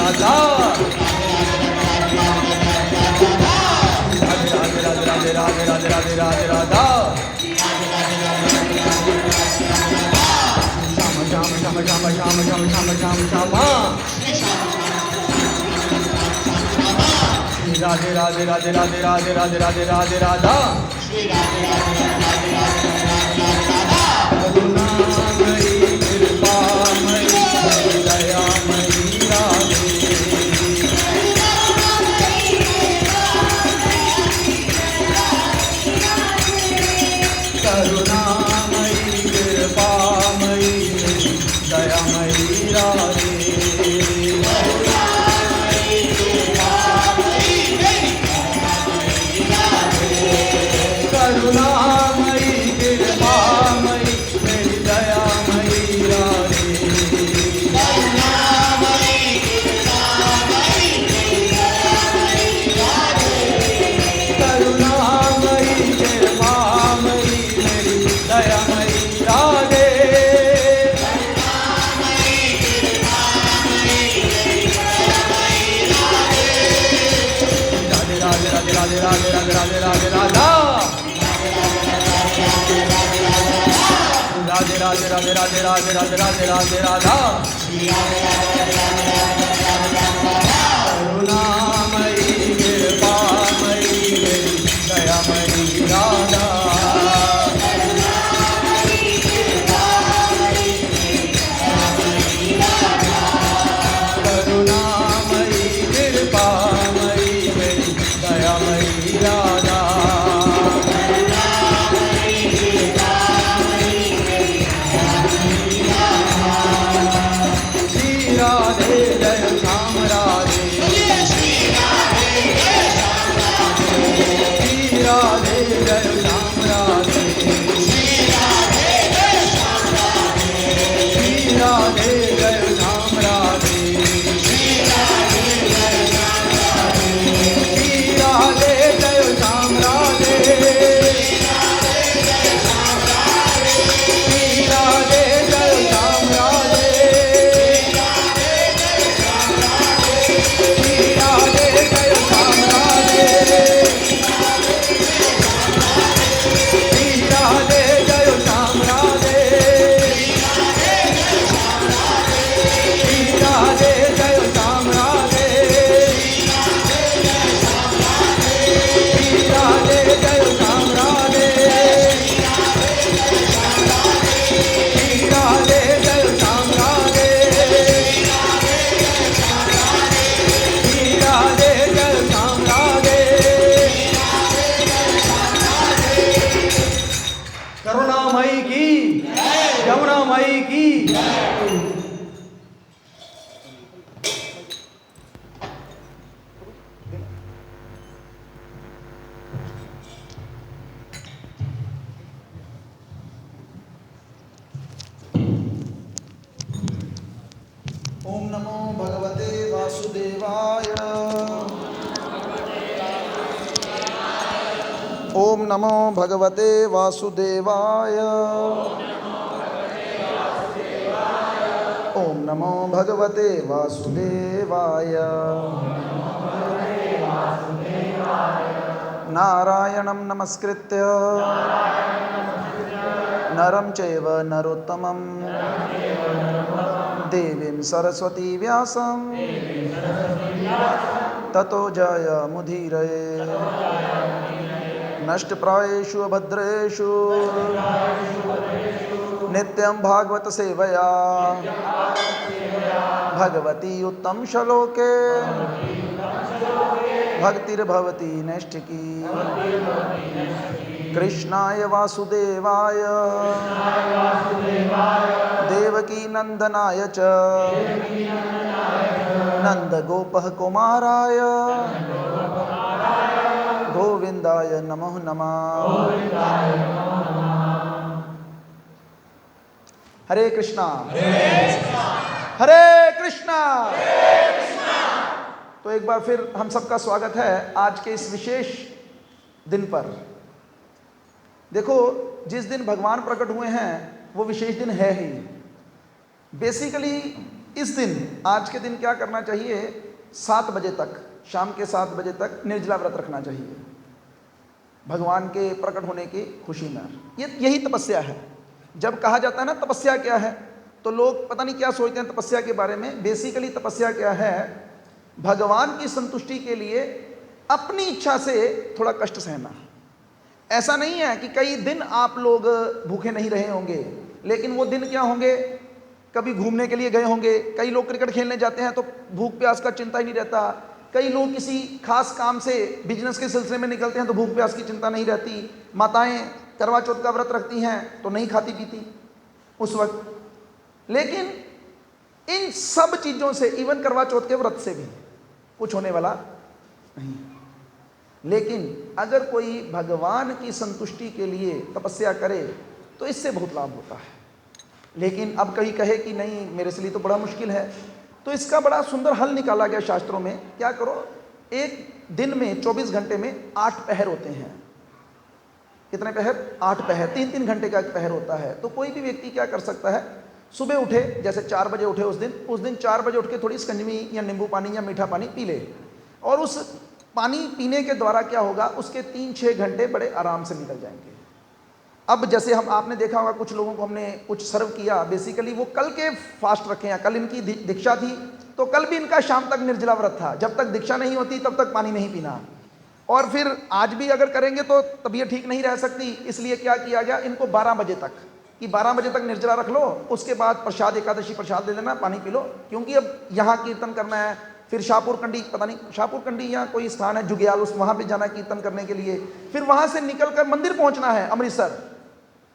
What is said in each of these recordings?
राधा राधे राधे राधे राधे राधे राधा श्याम श्याम श्याम श्याम श्याम श्याम श्याम श्याम राधे राधे राधे राधे राधे राधे राधे राधे राधा करुणामयी कृपामयी दयामयी राधे करुणामयी कृपामयी दयामयी राधे करुणामयी कृपामयी मेरी दयामयी राधे करुणामयी कृपामयी मेरी दयामयी राधे राधे राधे राधे राधे राधे राधे राधे राधा राधे राधे राधे राधे राधे राधे राधे राधे राधा करुणामयी कृपामयी मेरी दयामयी राधा करुणामयी कृपामयी मेरी दयामयी राधा राधे जय श्याम राधे श्री राधे जय श्याम राधे श्री राधे जय श्याम राधे श्री राधे जय श्याम राधे श्री राधे जय श्याम राधे करुणामयी की यमुनामयी की ओम नमो भगवते वासुदेवाय ओम नमो भगवते वासुदेवाय ओम नमो भगवते वासुदेवाय नारायणं नमस्कृत्य नरं चैव नरोत्तमं देवीं सरस्वती व्यासं ततो जयमुदीरये नष्टप्रायेषु अभद्रेषु नित्यं भागवत सेवया भगवती उत्तम श्लोके भक्तिर्भवती नैष्ठिकी कृष्णाय वासुदेवाय देवकी नंदनाय च नंदगोपः कुमाराय गोविंदाय नमो नमः। हरे कृष्णा हरे कृष्णा। तो एक बार फिर हम सबका स्वागत है आज के इस विशेष दिन पर। देखो, जिस दिन भगवान प्रकट हुए हैं वो विशेष दिन है ही। बेसिकली इस दिन, आज के दिन क्या करना चाहिए? 7 बजे तक, शाम के 7 बजे तक निर्जला व्रत रखना चाहिए, भगवान के प्रकट होने की खुशी में। यही तपस्या है। जब कहा जाता है ना तपस्या क्या है, तो लोग पता नहीं क्या सोचते हैं तपस्या के बारे में। बेसिकली तपस्या क्या है? भगवान की संतुष्टि के लिए अपनी इच्छा से थोड़ा कष्ट सहना। ऐसा नहीं है कि कई दिन आप लोग भूखे नहीं रहे होंगे, लेकिन वो दिन क्या होंगे? कभी घूमने के लिए गए होंगे, कई लोग क्रिकेट खेलने जाते हैं तो भूख प्यास का चिंता ही नहीं रहता, कई लोग किसी खास काम से बिजनेस के सिलसिले में निकलते हैं तो भूख प्यास की चिंता नहीं रहती, माताएं करवा चौथ का व्रत रखती हैं तो नहीं खाती पीती उस वक्त। लेकिन इन सब चीज़ों से, इवन करवा चौथ के व्रत से भी कुछ होने वाला नहीं। लेकिन अगर कोई भगवान की संतुष्टि के लिए तपस्या करे तो इससे बहुत लाभ होता है। लेकिन अब कहीं कहे कि नहीं मेरे से लिए तो बड़ा मुश्किल है, तो इसका बड़ा सुंदर हल निकाला गया शास्त्रों में। क्या करो, एक दिन में 24 घंटे में 8 पहर होते हैं। कितने पहर? 8 पहर, 3-3 घंटे का एक पहर होता है। तो कोई भी व्यक्ति क्या कर सकता है, सुबह उठे, जैसे 4 बजे उठे उस दिन 4 बजे उठ के थोड़ी शिकंजवी या नींबू पानी या मीठा पानी पी ले, और उस पानी पीने के द्वारा क्या होगा, उसके 3-6 घंटे बड़े आराम से निकल जाएंगे। अब जैसे आपने देखा होगा कुछ लोगों को हमने कुछ सर्व किया, बेसिकली वो कल के फास्ट रखे हैं, कल इनकी दीक्षा थी तो कल भी इनका शाम तक निर्जला व्रत था, जब तक दीक्षा नहीं होती तब तक पानी नहीं पीना। और फिर आज भी अगर करेंगे तो तबीयत ठीक नहीं रह सकती, इसलिए क्या किया गया, इनको 12 बजे तक, कि 12 बजे तक निर्जला रख लो, उसके बाद प्रसाद, एकादशी प्रसाद ले लेना, पानी पी लो। क्योंकि अब यहाँ कीर्तन करना है, फिर शाहपुर कंडी, पता नहीं शाहपुर कंडी या कोई स्थान है जुग्याल, उस वहाँ पे जाना है कीर्तन करने के लिए, फिर वहाँ से निकल कर मंदिर पहुँचना है अमृतसर,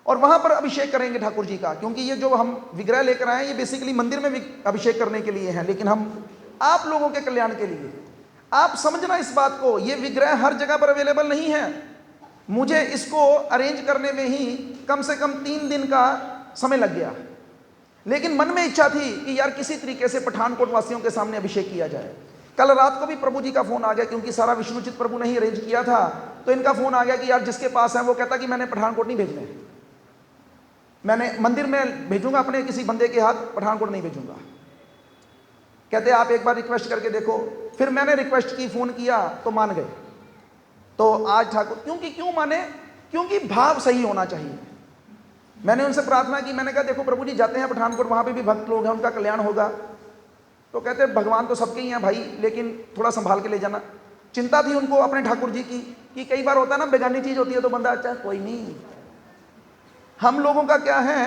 और वहाँ पर अभिषेक करेंगे ठाकुर जी का। क्योंकि ये जो हम विग्रह लेकर आए हैं ये बेसिकली मंदिर में अभिषेक करने के लिए है, लेकिन हम आप लोगों के कल्याण के लिए। आप समझना इस बात को, ये विग्रह हर जगह पर अवेलेबल नहीं है। मुझे इसको अरेंज करने में ही कम से कम 3 दिन का समय लग गया, लेकिन मन में इच्छा थी कि यार किसी तरीके से पठानकोट वासियों के सामने अभिषेक किया जाए। कल रात को भी प्रभु जी का फोन आ गया, क्योंकि सारा विष्णुचित प्रभु ने ही अरेंज किया था, तो इनका फोन आ गया कि यार जिसके पास है वो कहता कि मैंने पठानकोट नहीं भेजने, मैंने मंदिर में भेजूंगा अपने किसी बंदे के हाथ, पठानकोट नहीं भेजूंगा। कहते आप एक बार रिक्वेस्ट करके देखो। फिर मैंने रिक्वेस्ट की, फोन किया तो मान गए। तो आज ठाकुर, क्यों माने? क्योंकि भाव सही होना चाहिए। मैंने उनसे प्रार्थना की, मैंने कहा देखो प्रभु जी जाते हैं पठानकोट, वहां पे भी भक्त लोग हैं, उनका कल्याण होगा। तो कहते भगवान तो सबके ही हैं भाई, लेकिन थोड़ा संभाल के ले जाना। चिंता थी उनको अपने ठाकुर जी की, कि कई बार होता है ना बेगानी चीज होती है तो बंदा अच्छा कोई नहीं। हम लोगों का क्या है,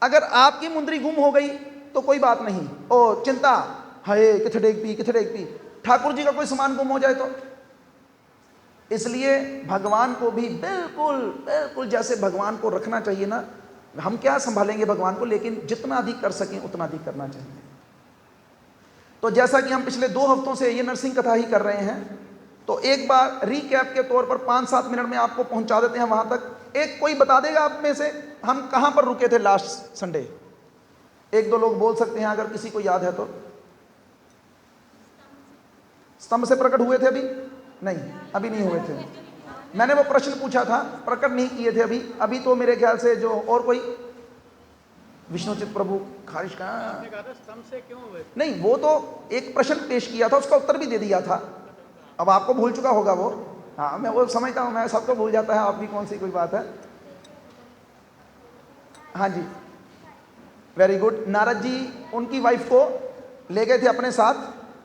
अगर आपकी मुंदरी गुम हो गई तो कोई बात नहीं, ओ चिंता, हाय किथे डेग पी। ठाकुर जी का कोई सामान गुम हो जाए तो। इसलिए भगवान को भी बिल्कुल जैसे भगवान को रखना चाहिए ना, हम क्या संभालेंगे भगवान को, लेकिन जितना अधिक कर सकें उतना अधिक करना चाहिए। तो जैसा कि हम पिछले 2 हफ्तों से ये नरसिंह कथा ही कर रहे हैं, तो एक बार रिकैप के तौर पर 5-7 मिनट में आपको पहुंचा देते हैं वहां तक। एक कोई बता देगा आप में से हम कहां पर रुके थे लास्ट संडे? 1-2 लोग बोल सकते हैं अगर किसी को याद है तो। स्तंभ से प्रकट हुए थे? अभी नहीं हुए थे। मैंने वो प्रश्न पूछा था, प्रकट नहीं किए थे अभी तो मेरे ख्याल से जो और कोई विष्णुचित प्रभु खारिश का स्तंभ से क्यों हुए? नहीं, वो तो एक प्रश्न पेश किया था, उसका उत्तर भी दे दिया था। अब आपको भूल चुका होगा वो। हाँ, मैं वो समझता हूँ, मैं सबको भूल जाता है, आप भी कौन सी कोई बात है। हाँ जी, वेरी गुड। नारद जी उनकी वाइफ को ले गए थे अपने साथ,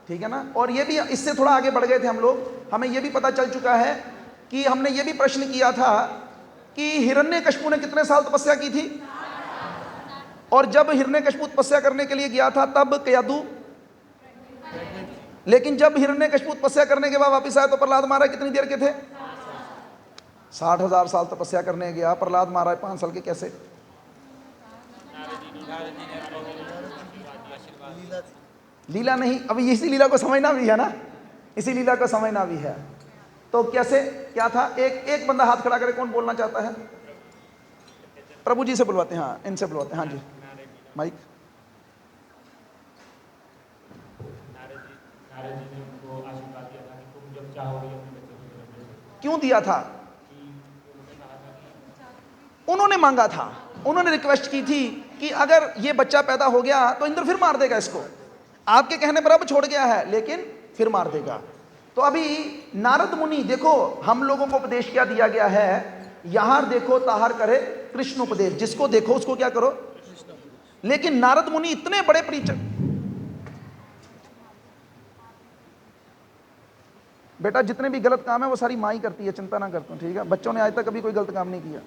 ठीक है ना। और ये भी इससे थोड़ा आगे बढ़ गए थे हम लोग। हमें ये भी पता चल चुका है कि हमने ये भी प्रश्न किया था कि हिरण्यकशिपु ने कितने साल तपस्या की थी, और जब हिरण्यकशिपु तपस्या करने के लिए गया था तब कयादू, लेकिन जब हिरण्यकशिपु तपस्या करने के बाद वापिस आए तो प्रहलाद महाराज कितनी देर के थे? 60,000 साल तपस्या करने गया प्रहलाद महाराज, 5 साल के कैसे? लीला नहीं, अभी इसी लीला को समझना भी है ना, इसी लीला को समझना भी है। तो कैसे क्या था? एक बंदा हाथ खड़ा करे, कौन बोलना चाहता है? प्रभु जी से बुलवाते हैं, हाँ इनसे बुलवाते हैं। हाँ जी, माइक। नारद जी ने उनको आशीर्वाद दिया था कि तुम जब चाहोगे अपने बच्चे को जन्म दे सकते। क्यों दिया था? उन्होंने मांगा था, उन्होंने रिक्वेस्ट की थी कि अगर ये बच्चा पैदा हो गया तो इंद्र फिर मार देगा इसको, आपके कहने पर अब छोड़ गया है लेकिन फिर मार देगा। तो अभी नारद मुनि, देखो हम लोगों को उपदेश क्या दिया गया है, यहां देखो ताहर करे कृष्ण उपदेश, जिसको देखो उसको क्या करो। लेकिन नारद मुनि इतने बड़े प्रीचर, बेटा जितने भी गलत काम है वो सारी माँ ही करती है, चिंता ना करता, ठीक है। बच्चों ने आज तक कभी कोई गलत काम नहीं किया,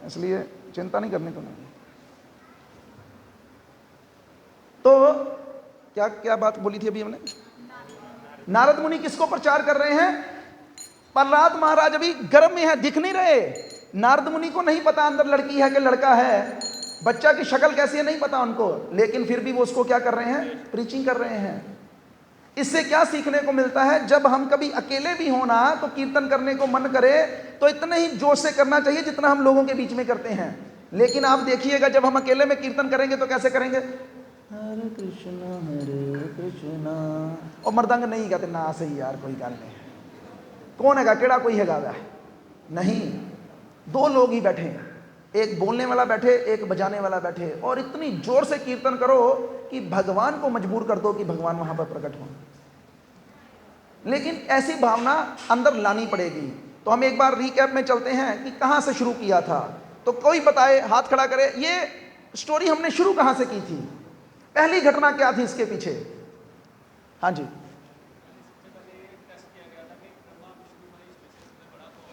इसलिए चिंता नहीं करनी तुम्हें। तो क्या क्या बात बोली थी अभी हमने, नारद मुनि किसको प्रचार कर रहे हैं, प्रहलाद महाराज अभी गर्भ में है, दिख नहीं रहे। नारद मुनि को नहीं पता अंदर लड़की है कि लड़का है, बच्चा की शक्ल कैसी है नहीं पता उनको, लेकिन फिर भी वो उसको क्या कर रहे हैं, प्रीचिंग कर रहे हैं। इससे क्या सीखने को मिलता है, जब हम कभी अकेले भी होना तो कीर्तन करने को मन करे तो इतने ही जोश से करना चाहिए जितना हम लोगों के बीच में करते हैं। लेकिन आप देखिएगा जब हम अकेले में कीर्तन करेंगे तो कैसे करेंगे, हरे कृष्णा, और मर्दांग नहीं गाते ना, सही यार कोई गाल नहीं, कौन है केड़ा कोई है गावा है नहीं, दो लोग ही बैठे हैं, एक बोलने वाला बैठे एक बजाने वाला बैठे, और इतनी जोर से कीर्तन करो कि भगवान को मजबूर कर दो कि भगवान वहां पर प्रकट हो। लेकिन ऐसी भावना अंदर लानी पड़ेगी। तो हम एक बार रिकैप में चलते हैं कि कहां से शुरू किया था, तो कोई बताए, हाथ खड़ा करे, ये स्टोरी हमने शुरू कहां से की थी, पहली घटना क्या थी इसके पीछे। हाँ जी,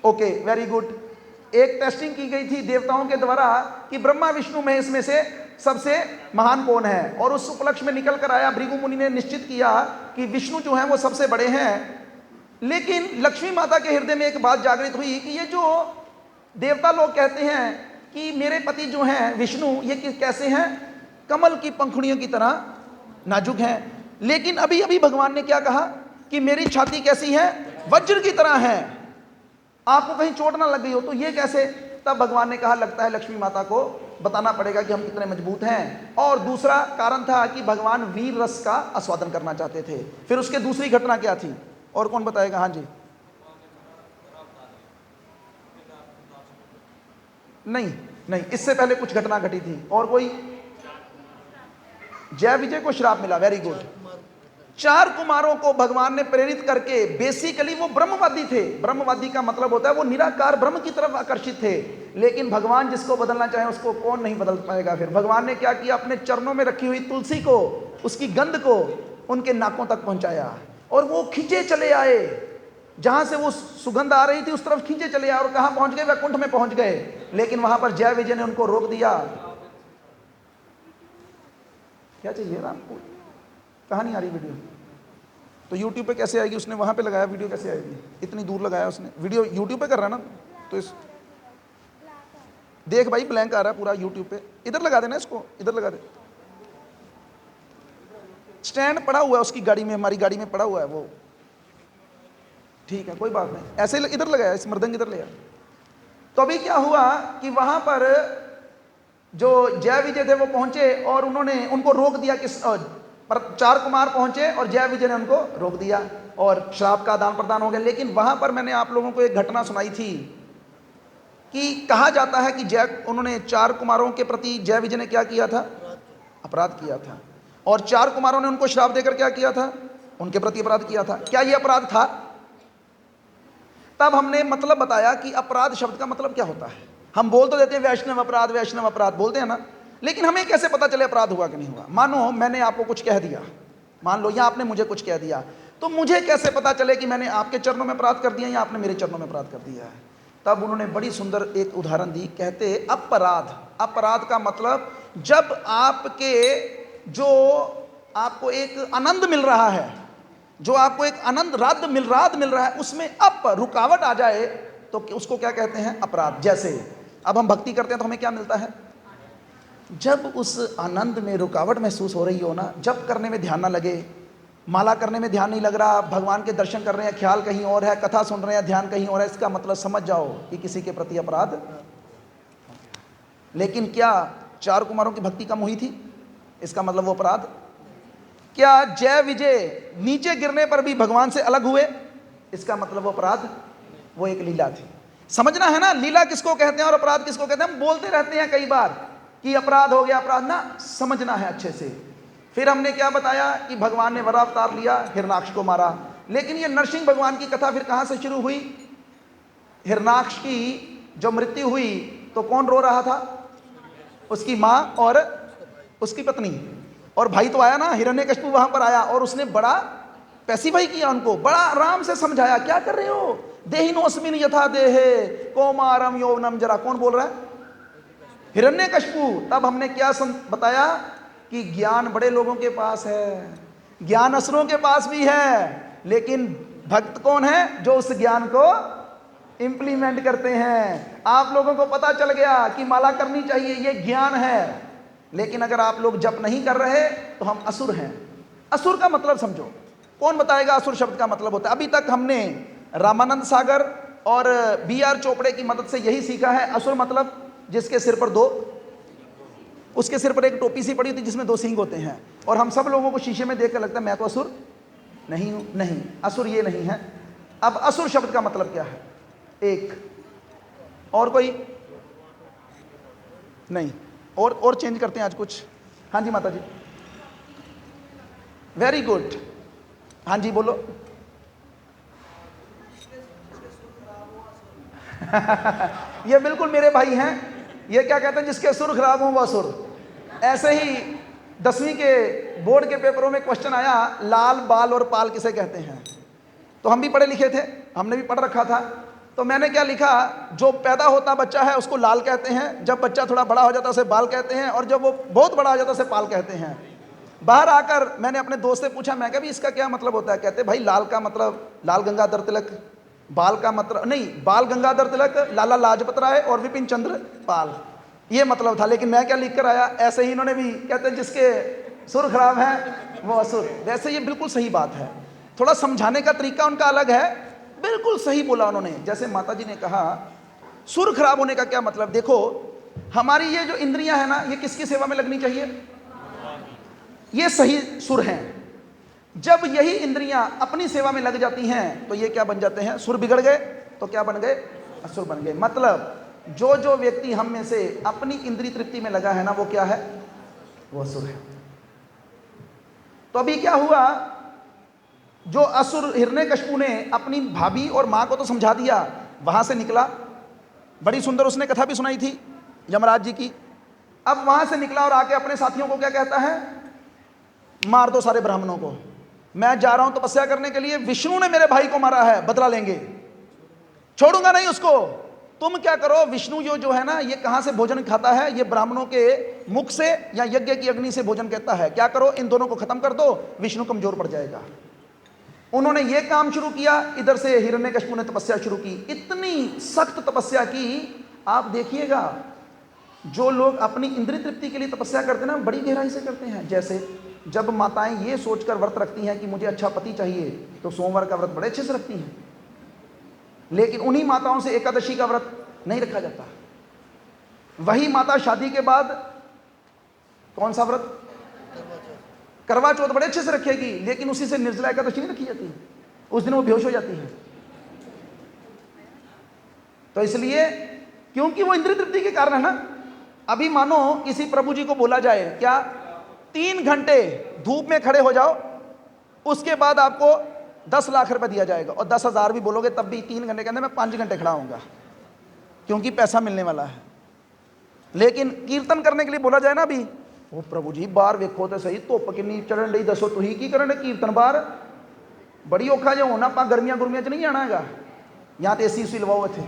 ओके, वेरी गुड। एक टेस्टिंग की गई थी देवताओं के द्वारा कि ब्रह्मा विष्णु महेश में से सबसे महान कौन है, और उस उपलक्ष्य में निकल कर आया, भृगु मुनि ने निश्चित किया कि विष्णु जो हैं वो सबसे बड़े हैं। लेकिन लक्ष्मी माता के हृदय में एक बात जागृत हुई कि ये जो देवता लोग कहते हैं कि मेरे पति जो हैं विष्णु, ये कैसे हैं, कमल की पंखुड़ियों की तरह नाजुक हैं। लेकिन अभी अभी भगवान ने क्या कहा कि मेरी छाती कैसी है, वज्र की तरह है, आपको कहीं चोट ना लग गई हो, तो ये कैसे। तब भगवान ने कहा लगता है लक्ष्मी माता को बताना पड़ेगा कि हम कितने मजबूत हैं। और दूसरा कारण था कि भगवान वीर रस का आस्वादन करना चाहते थे। फिर उसके दूसरी घटना क्या थी, और कौन बताएगा। हाँ जी, नहीं नहीं, इससे पहले कुछ घटना घटी थी, और कोई, जय विजय को श्राप मिला, वेरी गुड। 4 कुमारों को भगवान ने प्रेरित करके, बेसिकली वो ब्रह्मवादी थे, ब्रह्मवादी का मतलब होता है वो निराकार ब्रह्म की तरफ आकर्षित थे। लेकिन भगवान जिसको बदलना चाहे उसको कौन नहीं बदल पाएगा। फिर भगवान ने क्या किया, अपने चरणों में रखी हुई तुलसी को, उसकी गंध को उनके नाकों तक पहुंचाया, और वो खींचे चले आए, जहां से वो सुगंध आ रही थी उस तरफ खींचे चले आए, और कहां पहुंच गए, वैकुंठ में पहुंच गए। लेकिन वहां पर जय विजय ने उनको रोक दिया। क्या चाहिए राम को, कहां नहीं आ रही वीडियो, तो YouTube पे कैसे आएगी, उसने वहां पे लगाया वीडियो, कैसे आएगी, इतनी दूर लगाया उसने वीडियो, YouTube पे कर रहा है ना, तो इस देख भाई ब्लैंक आ रहा है पूरा YouTube पे, इधर लगा देना इसको, इधर लगा दे, स्टैंड पड़ा हुआ है उसकी गाड़ी में, हमारी गाड़ी में पड़ा हुआ है वो, ठीक है कोई बात नहीं, ऐसे इधर लगाया, इस मर्दंग इधर ले आया। तो अभी क्या हुआ कि वहां पर जो जय विजय थे वो पहुंचे, और उन्होंने उनको रोक दिया, किस पर 4 कुमार पहुंचे और जय विजय ने उनको रोक दिया, और श्राप का आदान प्रदान हो गया। लेकिन वहां पर मैंने आप लोगों को एक घटना सुनाई थी कि कहा जाता है कि उन्होंने 4 कुमारों के प्रति जय विजय ने क्या किया था, अपराध किया था, और 4 कुमारों ने उनको श्राप देकर क्या किया था, उनके प्रति अपराध किया था। क्या यह अपराध था? तब हमने मतलब बताया कि अपराध शब्द का मतलब क्या होता है। हम बोल तो देते हैं वैष्णव अपराध बोलते हैं ना, लेकिन हमें कैसे पता चले अपराध हुआ कि नहीं हुआ। मानो मैंने आपको कुछ कह दिया, मान लो या आपने मुझे कुछ कह दिया, तो मुझे कैसे पता चले कि मैंने आपके चरणों में अपराध कर दिया या आपने मेरे चरणों में अपराध कर दिया है। तब उन्होंने बड़ी सुंदर एक उदाहरण दी, कहते अपराध का मतलब जब जो आपको एक आनंद मिल रहा है, जो आपको एक आनंद राध मिल रहा है, उसमें रुकावट आ जाए तो उसको क्या कहते हैं, अपराध। जैसे अब हम भक्ति करते हैं तो हमें क्या मिलता है, जब उस आनंद में रुकावट महसूस हो रही हो ना, जब करने में ध्यान ना लगे, माला करने में ध्यान नहीं लग रहा, भगवान के दर्शन कर रहे हैं ख्याल कहीं और है, कथा सुन रहे हैं ध्यान कहीं और है, इसका मतलब समझ जाओ कि किसी के प्रति अपराध। लेकिन क्या 4 कुमारों की भक्ति कम हुई थी, इसका मतलब वो अपराध। क्या जय विजय नीचे गिरने पर भी भगवान से अलग हुए, इसका मतलब वो अपराध, वो एक लीला थी। समझना है ना, लीला किसको कहते हैं और अपराध किसको कहते हैं। हम बोलते रहते हैं कई बार, कि अपराध हो गया, अपराध ना, समझना है अच्छे से। फिर हमने क्या बताया कि भगवान ने वरा अवतार लिया, हिरणाक्ष को मारा। लेकिन ये नरसिंह भगवान की कथा फिर कहां से शुरू हुई? हिरणाक्ष की जब मृत्यु हुई तो कौन रो रहा था? उसकी मां और उसकी पत्नी, और भाई तो आया ना, हिरण्यकशिपु वहां पर आया और उसने बड़ा पैसिफाई किया उनको, बड़ा आराम से समझाया, क्या कर रहे हो, देहिनोस्मिन यथा देहे कौमारम यौवनम जरा। कौन बोल रहा है? हिरण्यकशिपु। तब हमने क्या बताया कि ज्ञान बड़े लोगों के पास है, ज्ञान असुरों के पास भी है, लेकिन भक्त कौन है? जो उस ज्ञान को इंप्लीमेंट करते हैं। आप लोगों को पता चल गया कि माला करनी चाहिए, ये ज्ञान है, लेकिन अगर आप लोग जप नहीं कर रहे तो हम असुर हैं। असुर का मतलब समझो, कौन बताएगा असुर शब्द का मतलब होता है? अभी तक हमने रामानंद सागर और BR चोपड़े की मदद से यही सीखा है, असुर मतलब जिसके सिर पर उसके सिर पर एक टोपी सी पड़ी होती जिसमें 2 सींग होते हैं, और हम सब लोगों को शीशे में देखकर लगता है मैं तो असुर नहीं हूं। नहीं, असुर ये नहीं है। अब असुर शब्द का मतलब क्या है? एक और कोई नहीं, और चेंज करते हैं आज कुछ। हाँ जी माता जी, वेरी गुड। हाँ जी बोलो। ये बिल्कुल मेरे भाई हैं, ये क्या कहते हैं, जिसके सुर खराब हो वो असुर। ऐसे ही 10वीं के बोर्ड के पेपरों में क्वेश्चन आया, लाल, बाल और पाल किसे कहते हैं? तो हम भी पढ़े लिखे थे, हमने भी पढ़ रखा था। तो मैंने क्या लिखा, जो पैदा होता बच्चा है उसको लाल कहते हैं, जब बच्चा थोड़ा बड़ा हो जाता है उसे बाल कहते हैं, और जब वो बहुत बड़ा हो जाता है उसे पाल कहते हैं। बाहर आकर मैंने अपने दोस्त से पूछा, मैं कहा भी इसका क्या मतलब होता है? कहते भाई लाल का मतलब लाल गंगाधर तिलक, बाल का मतलब नहीं, बाल गंगाधर तिलक, लाला लाजपत राय और विपिन चंद्र पाल, ये मतलब था। लेकिन मैं क्या लिख कर आया, ऐसे ही इन्होंने भी, कहते हैं जिसके सुर खराब है वो असुर। वैसे ये बिल्कुल सही बात है, थोड़ा समझाने का तरीका उनका अलग है, बिल्कुल सही बोला उन्होंने। जैसे माता जी ने कहा सुर खराब होने का क्या मतलब, देखो हमारी ये जो इंद्रियां है ना, ये किसकी सेवा में लगनी चाहिए? ये सही सुर हैं। जब यही इंद्रियां अपनी सेवा में लग जाती हैं तो ये क्या बन जाते हैं? सुर बिगड़ गए तो क्या बन गए? असुर बन गए। मतलब जो व्यक्ति हम में से अपनी इंद्रिय तृप्ति में लगा है ना, वो क्या है? वो असुर है। तो अभी क्या हुआ, जो असुर हिरण्यकशिपु ने अपनी भाभी और मां को तो समझा दिया, वहां से निकला, बड़ी सुंदर उसने कथा भी सुनाई थी यमराज जी की। अब वहां से निकला और आके अपने साथियों को क्या कहता है? मार दो सारे ब्राह्मणों को, मैं जा रहा हूं तपस्या करने के लिए, विष्णु ने मेरे भाई को मारा है, बदला लेंगे, छोड़ूंगा नहीं उसको। तुम क्या करो, विष्णु जो है ना, ये कहां से भोजन खाता है? ये ब्राह्मणों के मुख से या यज्ञ की अग्नि से भोजन कहता है। क्या करो, इन दोनों को खत्म कर दो, विष्णु कमजोर पड़ जाएगा। उन्होंने ये काम शुरू किया, इधर से हिरण्यकशिपु ने तपस्या शुरू की, इतनी सख्त तपस्या की। आप देखिएगा, जो लोग अपनी इंद्रिय तृप्ति के लिए तपस्या करते हैं ना, बड़ी गहराई से करते हैं। जैसे जब माताएं ये सोचकर व्रत रखती हैं कि मुझे अच्छा पति चाहिए, तो सोमवार का व्रत बड़े अच्छे से रखती हैं। लेकिन उन्हीं माताओं से एकादशी का व्रत नहीं रखा जाता। वही माता शादी के बाद कौन सा व्रत? करवा चौथ बड़े अच्छे से रखेगी, लेकिन उसी से निर्जला एकादशी नहीं रखी जाती, उस दिन वो बेहोश हो जाती है। तो इसलिए, क्योंकि वो इंद्रिय तृप्ति के कारण है ना। अभी मानो किसी प्रभु जी को बोला जाए, क्या 3 घंटे धूप में खड़े हो जाओ, उसके बाद आपको 10 लाख रुपए दिया जाएगा, और 10,000 भी बोलोगे तब भी 3 घंटे के अंदर मैं 5 घंटे खड़ा होऊंगा, क्योंकि पैसा मिलने वाला है। लेकिन कीर्तन करने के लिए बोला जाए ना, अभी वो प्रभु जी बाहर वेखो तो सही, धुप किन्नी चढ़न रही, दसो तुही की करन कीर्तन बाहर बड़ी औखा जो होना, आप गर्मियां गुरमियां च नहीं जाना है, यहाँ तो AC उसी लवाओ थे।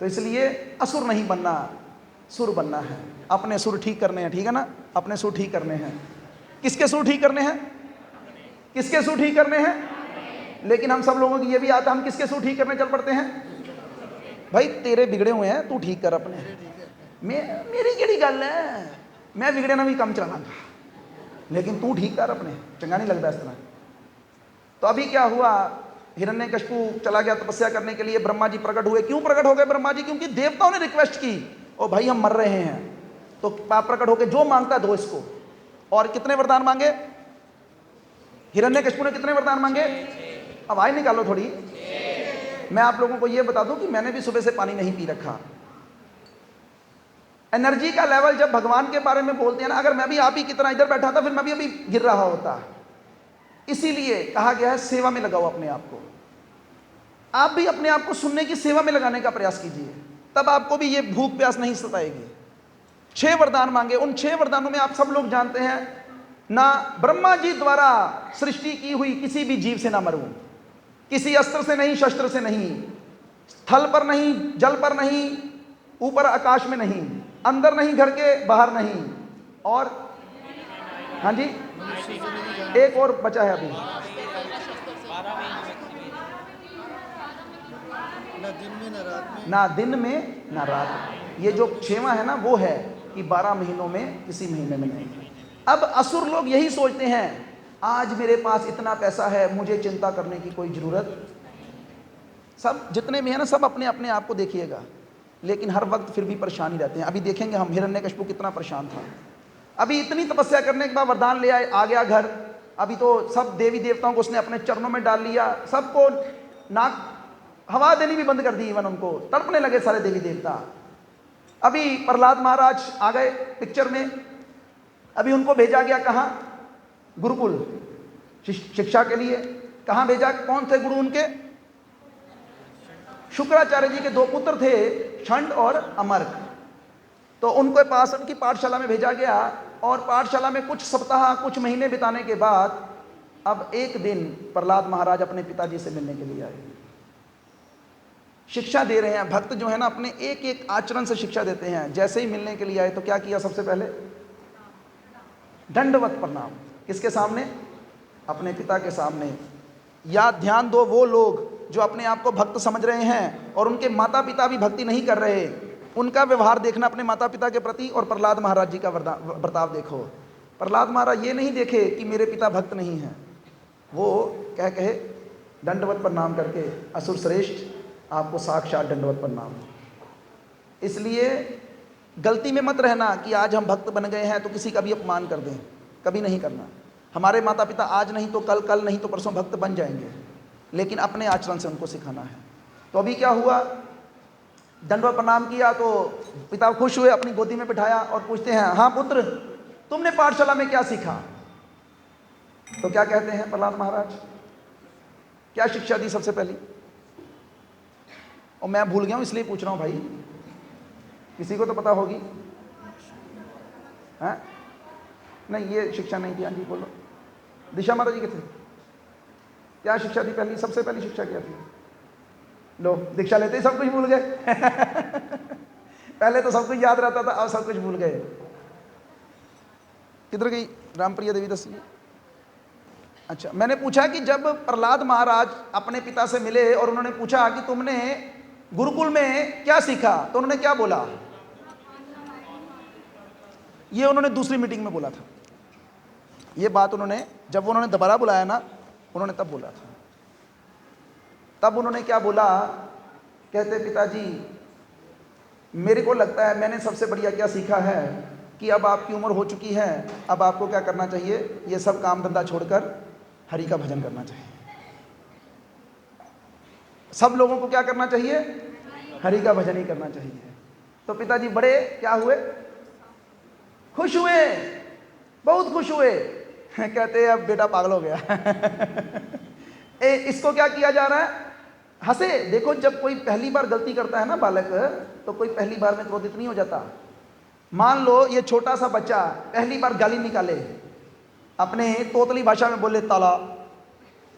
तो इसलिए असुर नहीं बनना, सुर बनना है। अपने सुर ठीक करने हैं, ठीक है ना, अपने सुर ठीक करने हैं। किसके सुर ठीक करने हैं? किसके सुर ठीक करने हैं? लेकिन हम सब लोगों की ये भी आता है, हम किसके सुर ठीक करने चल पड़ते हैं? भाई तेरे बिगड़े हुए हैं, तू ठीक कर अपने, मेरी केड़ी गल है, मैं बिगड़े ना भी कम चलाऊंगा, लेकिन तू ठीक कर अपने, चंगा नहीं लगता इस तरह। तो अभी क्या हुआ, हिरण्यकशिपु चला गया तपस्या करने के लिए, ब्रह्मा जी प्रकट हुए। क्यों प्रकट हो गए ब्रह्मा जी? क्योंकि देवताओं ने रिक्वेस्ट की, ओ भाई हम मर रहे हैं। तो पाप प्रकट होकर जो मांगता है दो इसको। और कितने वरदान मांगे हिरण्यकशिपु ने? कितने वरदान मांगे? आवाज निकालो थोड़ी। मैं आप लोगों को यह बता दूं कि मैंने भी सुबह से पानी नहीं पी रखा। एनर्जी का लेवल जब भगवान के बारे में बोलते हैं ना, अगर मैं भी आप ही की तरह इधर बैठा था फिर मैं भी अभी गिर रहा होता। इसीलिए कहा गया है सेवा में लगाओ अपने आप को। आप भी अपने आप को सुनने की सेवा में लगाने का प्रयास कीजिए, तब आपको भी ये भूख प्यास नहीं सताएगी। 6 वरदान मांगे, उन 6 वरदानों में आप सब लोग जानते हैं, ना ब्रह्मा जी द्वारा सृष्टि की हुई किसी भी जीव से ना मरूं, किसी अस्त्र से नहीं, शस्त्र से नहीं, स्थल पर नहीं, जल पर नहीं, ऊपर आकाश में नहीं, अंदर नहीं घर के बाहर नहीं, और हाँ जी एक और बचा है अभी, ना दिन में ना रात में। ये जो 6वां है ना वो है कि 12 महीनों में किसी महीने में नहीं। अब असुर लोग यही सोचते हैं, आज मेरे पास इतना पैसा है, मुझे चिंता करने की कोई जरूरत। सब जितने भी है ना सब अपने अपने आप को देखिएगा, लेकिन हर वक्त फिर भी परेशान ही रहते हैं। अभी देखेंगे हम हिरण्यकशिपु कितना परेशान था, अभी इतनी तपस्या करने के बाद वरदान ले आए, आ गया घर, अभी तो सब देवी देवताओं को उसने अपने चरणों में डाल लिया, सबको नाक हवा देनी भी बंद कर दी, इवन उनको तड़पने लगे सारे देवी देवता। अभी प्रहलाद महाराज आ गए पिक्चर में, अभी उनको भेजा गया कहाँ, गुरुकुल शिक्षा के लिए। कहाँ भेजा, कौन थे गुरु उनके, शुक्राचार्य जी के 2 पुत्र थे, छंड और अमर्क। तो उनके पास उनकी पाठशाला में भेजा गया, और पाठशाला में कुछ सप्ताह कुछ महीने बिताने के बाद अब एक दिन प्रहलाद महाराज अपने पिताजी से मिलने के लिए आए। शिक्षा दे रहे हैं, भक्त जो है ना अपने एक एक आचरण से शिक्षा देते हैं। जैसे ही मिलने के लिए आए तो क्या किया, सबसे पहले दंडवत प्रणाम। किसके सामने, अपने पिता के सामने। या ध्यान दो, वो लोग जो अपने आप को भक्त समझ रहे हैं और उनके माता पिता भी भक्ति नहीं कर रहे, उनका व्यवहार देखना अपने माता पिता के प्रति, और प्रहलाद महाराज जी का बर्ताव देखो। प्रहलाद महाराज ये नहीं देखे कि मेरे पिता भक्त नहीं हैं, वो कहे दंडवत प्रणाम करके, असुर श्रेष्ठ आपको साक्षात दंडवत प्रणाम। इसलिए गलती में मत रहना कि आज हम भक्त बन गए हैं तो किसी का भी अपमान कर दें, कभी नहीं करना। हमारे माता पिता आज नहीं तो कल, कल नहीं तो परसों भक्त बन जाएंगे, लेकिन अपने आचरण से उनको सिखाना है। तो अभी क्या हुआ, दंडवत प्रणाम किया तो पिता खुश हुए, अपनी गोदी में बिठाया और पूछते हैं, हाँ पुत्र तुमने पाठशाला में क्या सीखा। तो क्या कहते हैं प्रहलाद महाराज, क्या शिक्षा दी सबसे पहली। और मैं भूल गया हूं इसलिए पूछ रहा हूं भाई, किसी को तो पता होगी। हाँ नहीं, ये शिक्षा नहीं थी। हाँ जी बोलो, दिशा माता जी के थे, क्या शिक्षा दी पहली, सबसे पहली शिक्षा क्या थी। लो दीक्षा लेते ही सब कुछ भूल गए पहले तो सब कुछ याद रहता था, अब सब कुछ भूल गए। किधर गई रामप्रिया देवी दस। अच्छा, मैंने पूछा कि जब प्रहलाद महाराज अपने पिता से मिले और उन्होंने पूछा कि तुमने गुरुकुल में क्या सीखा, तो उन्होंने क्या बोला। ये उन्होंने दूसरी मीटिंग में बोला था, ये बात उन्होंने जब उन्होंने दोबारा बुलाया ना, उन्होंने तब बोला था। तब उन्होंने क्या बोला, कहते पिताजी मेरे को लगता है मैंने सबसे बढ़िया क्या सीखा है कि अब आपकी उम्र हो चुकी है, अब आपको क्या करना चाहिए, ये सब काम धंधा छोड़कर हरि का भजन करना चाहिए। सब लोगों को क्या करना चाहिए, हरि का भजन ही करना चाहिए। तो पिताजी बड़े क्या हुए, खुश हुए, बहुत खुश हुए। कहते अब बेटा पागल हो गया इसको क्या किया जा रहा है, हंसे। देखो जब कोई पहली बार गलती करता है ना बालक, तो कोई पहली बार में क्रोधित नहीं हो जाता। मान लो ये छोटा सा बच्चा पहली बार गाली निकाले, अपने तोतली भाषा में बोले ताला,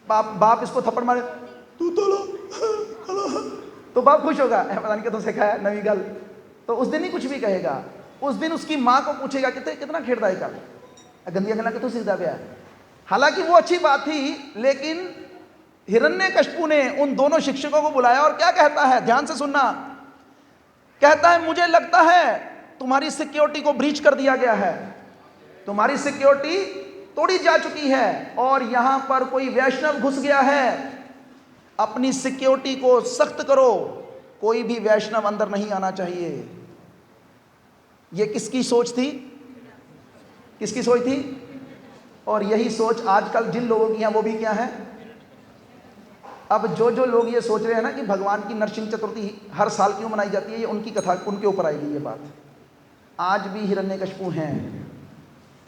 बाप इसको थप्पड़ मारे, तू ताला, तो बाप खुश होगा, पता नहीं क्या तो सिखाया नवी गल। तो उस दिन ही कुछ भी कहेगा, उस दिन उसकी माँ को पूछेगा कितना खेड़ता है कल, गंदिया गला कितों सीखता गया। हालांकि वो अच्छी बात थी, लेकिन हिरण्यकशिपु ने उन दोनों शिक्षकों को बुलाया और क्या कहता है, ध्यान से सुनना। कहता है मुझे लगता है तुम्हारी सिक्योरिटी को ब्रीच कर दिया गया है, तुम्हारी सिक्योरिटी तोड़ी जा चुकी है और यहां पर कोई वैष्णव घुस गया है, अपनी सिक्योरिटी को सख्त करो, कोई भी वैष्णव अंदर नहीं आना चाहिए। यह किसकी सोच थी, किसकी सोच थी। और यही सोच आजकल जिन लोगों की है वो भी क्या है, अब जो लोग ये सोच रहे हैं ना कि भगवान की नरसिंह चतुर्थी हर साल क्यों मनाई जाती है, ये उनकी कथा, उनके ऊपर आएगी ये बात। आज भी हिरण्यकशिपु हैं।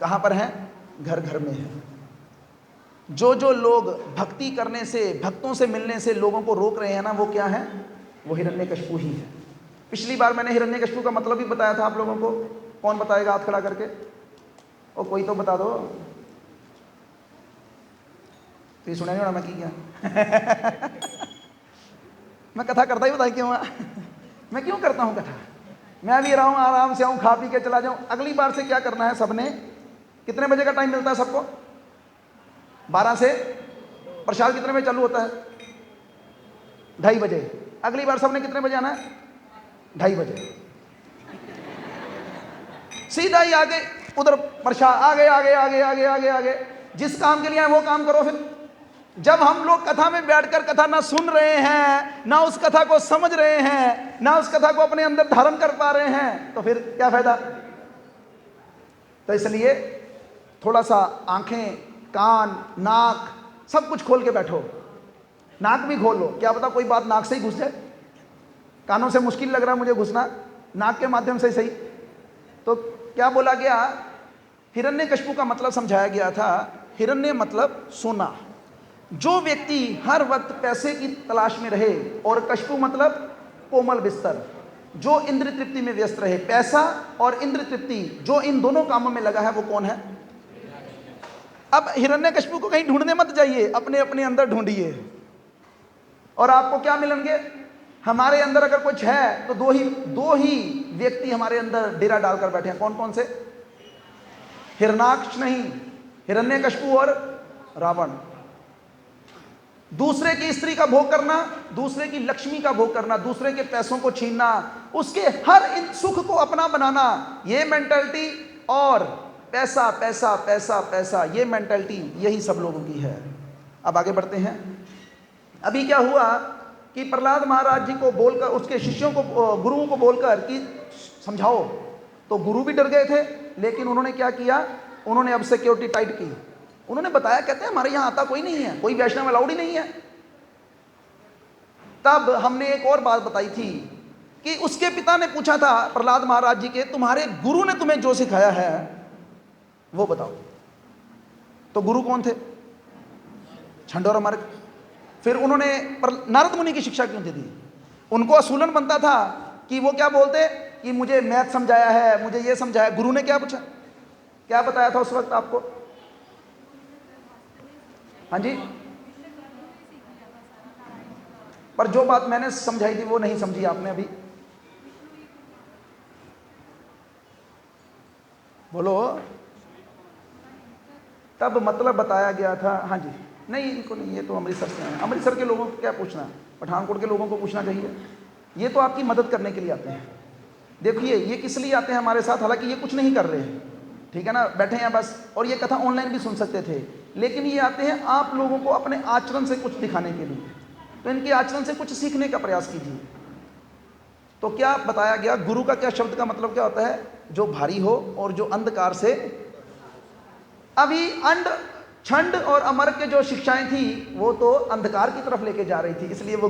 कहाँ पर हैं? घर घर में हैं। जो जो लोग भक्ति करने से, भक्तों से मिलने से लोगों को रोक रहे हैं ना, वो क्या है? वो हिरण्यकशिपु ही है। पिछली बार मैंने हिरण्यकशिपु का मतलब भी बताया था आप लोगों को। कौन बताएगा हाथ खड़ा करके? और कोई तो बता दो। तो ये सुना नहीं होना मैं की क्या? मैं कथा करता ही बताई क्यों? मैं क्यों करता हूँ कथा? मैं अभी रहा हूँ, आराम से आऊँ, खा पी के चला जाऊँ। अगली बार से क्या करना है सबने? कितने बजे का टाइम मिलता है सबको? 12 से। प्रसाद कितने बजे चालू होता है? 2:30 बजे। अगली बार सबने कितने बजे आना है? 2:30 बजे। सीधा ही आगे उधर प्रसाद, आगे आगे आगे आगे आगे आगे। जिस काम के लिए आए वो काम करो। फिर जब हम लोग कथा में बैठकर कथा ना सुन रहे हैं, ना उस कथा को समझ रहे हैं, ना उस कथा को अपने अंदर धारण कर पा रहे हैं, तो फिर क्या फायदा? तो इसलिए थोड़ा सा आंखें, कान, नाक सब कुछ खोल के बैठो। नाक भी खोल लो, क्या पता कोई बात नाक से ही घुस जाए। कानों से मुश्किल लग रहा है मुझे घुसना, नाक के माध्यम से सही। तो क्या बोला गया? हिरण्यकशिपु का मतलब समझाया गया था। हिरण्य मतलब सोना। जो व्यक्ति हर वक्त पैसे की तलाश में रहे, और कशिपु मतलब कोमल बिस्तर, जो इंद्र तृप्ति में व्यस्त रहे। पैसा और इंद्र तृप्ति, जो इन दोनों कामों में लगा है, वो कौन है? अब हिरण्यकशिपु को कहीं ढूंढने मत जाइए, अपने अपने अंदर ढूंढिए और आपको क्या मिलेंगे? हमारे अंदर अगर कुछ है तो दो ही व्यक्ति हमारे अंदर डेरा डालकर बैठे हैं। कौन कौन से? हिरण्याक्ष नहीं, हिरण्यकशिपु और रावण। दूसरे की स्त्री का भोग करना, दूसरे की लक्ष्मी का भोग करना, दूसरे के पैसों को छीनना, उसके हर इन सुख को अपना बनाना, ये मेंटालिटी, और पैसा पैसा पैसा पैसा, ये मेंटालिटी, यही सब लोगों की है। अब आगे बढ़ते हैं। अभी क्या हुआ कि प्रहलाद महाराज जी को बोलकर, उसके शिष्यों को, गुरुओं को बोलकर कि समझाओ, तो गुरु भी डर गए थे। लेकिन उन्होंने क्या किया? उन्होंने अब सिक्योरिटी टाइट की। उन्होंने बताया, कहते हैं हमारे यहां आता कोई नहीं है, कोई वैष्णव अलाउड ही नहीं है। तब हमने एक और बात बताई थी कि उसके पिता ने पूछा था प्रहलाद महाराज जी के, तुम्हारे गुरु ने तुम्हें जो सिखाया है वो बताओ। तो गुरु कौन थे? छंड और अमर्क। फिर उन्होंने नारद मुनि की शिक्षा क्यों दी? उनको असूलन बनता था कि वो क्या बोलते कि मुझे मैथ समझाया है, मुझे ये समझाया। गुरु ने क्या पूछा, क्या बताया था उस वक्त आपको? हाँ जी, पर जो बात मैंने समझाई थी वो नहीं समझी आपने अभी। बोलो। तब मतलब बताया गया था। हाँ जी, नहीं इनको नहीं, ये तो अमृतसर से हैं। अमृतसर के लोगों को क्या पूछना, पठानकोट के लोगों को पूछना चाहिए। ये तो आपकी मदद करने के लिए आते हैं। देखिए ये किस लिए आते हैं हमारे साथ, हालांकि ये कुछ नहीं कर रहे हैं, ठीक है ना, बैठे हैं बस, और ये कथा ऑनलाइन भी सुन सकते थे, लेकिन ये आते हैं आप लोगों को अपने आचरण से कुछ दिखाने के लिए। तो इनके आचरण से कुछ सीखने का प्रयास कीजिए। तो क्या बताया गया? गुरु का क्या शब्द का मतलब क्या होता है? जो भारी हो और जो अंधकार से। अभी छंड और अमर के जो शिक्षाएं थी वो तो अंधकार की तरफ लेके जा रही थी, इसलिए वो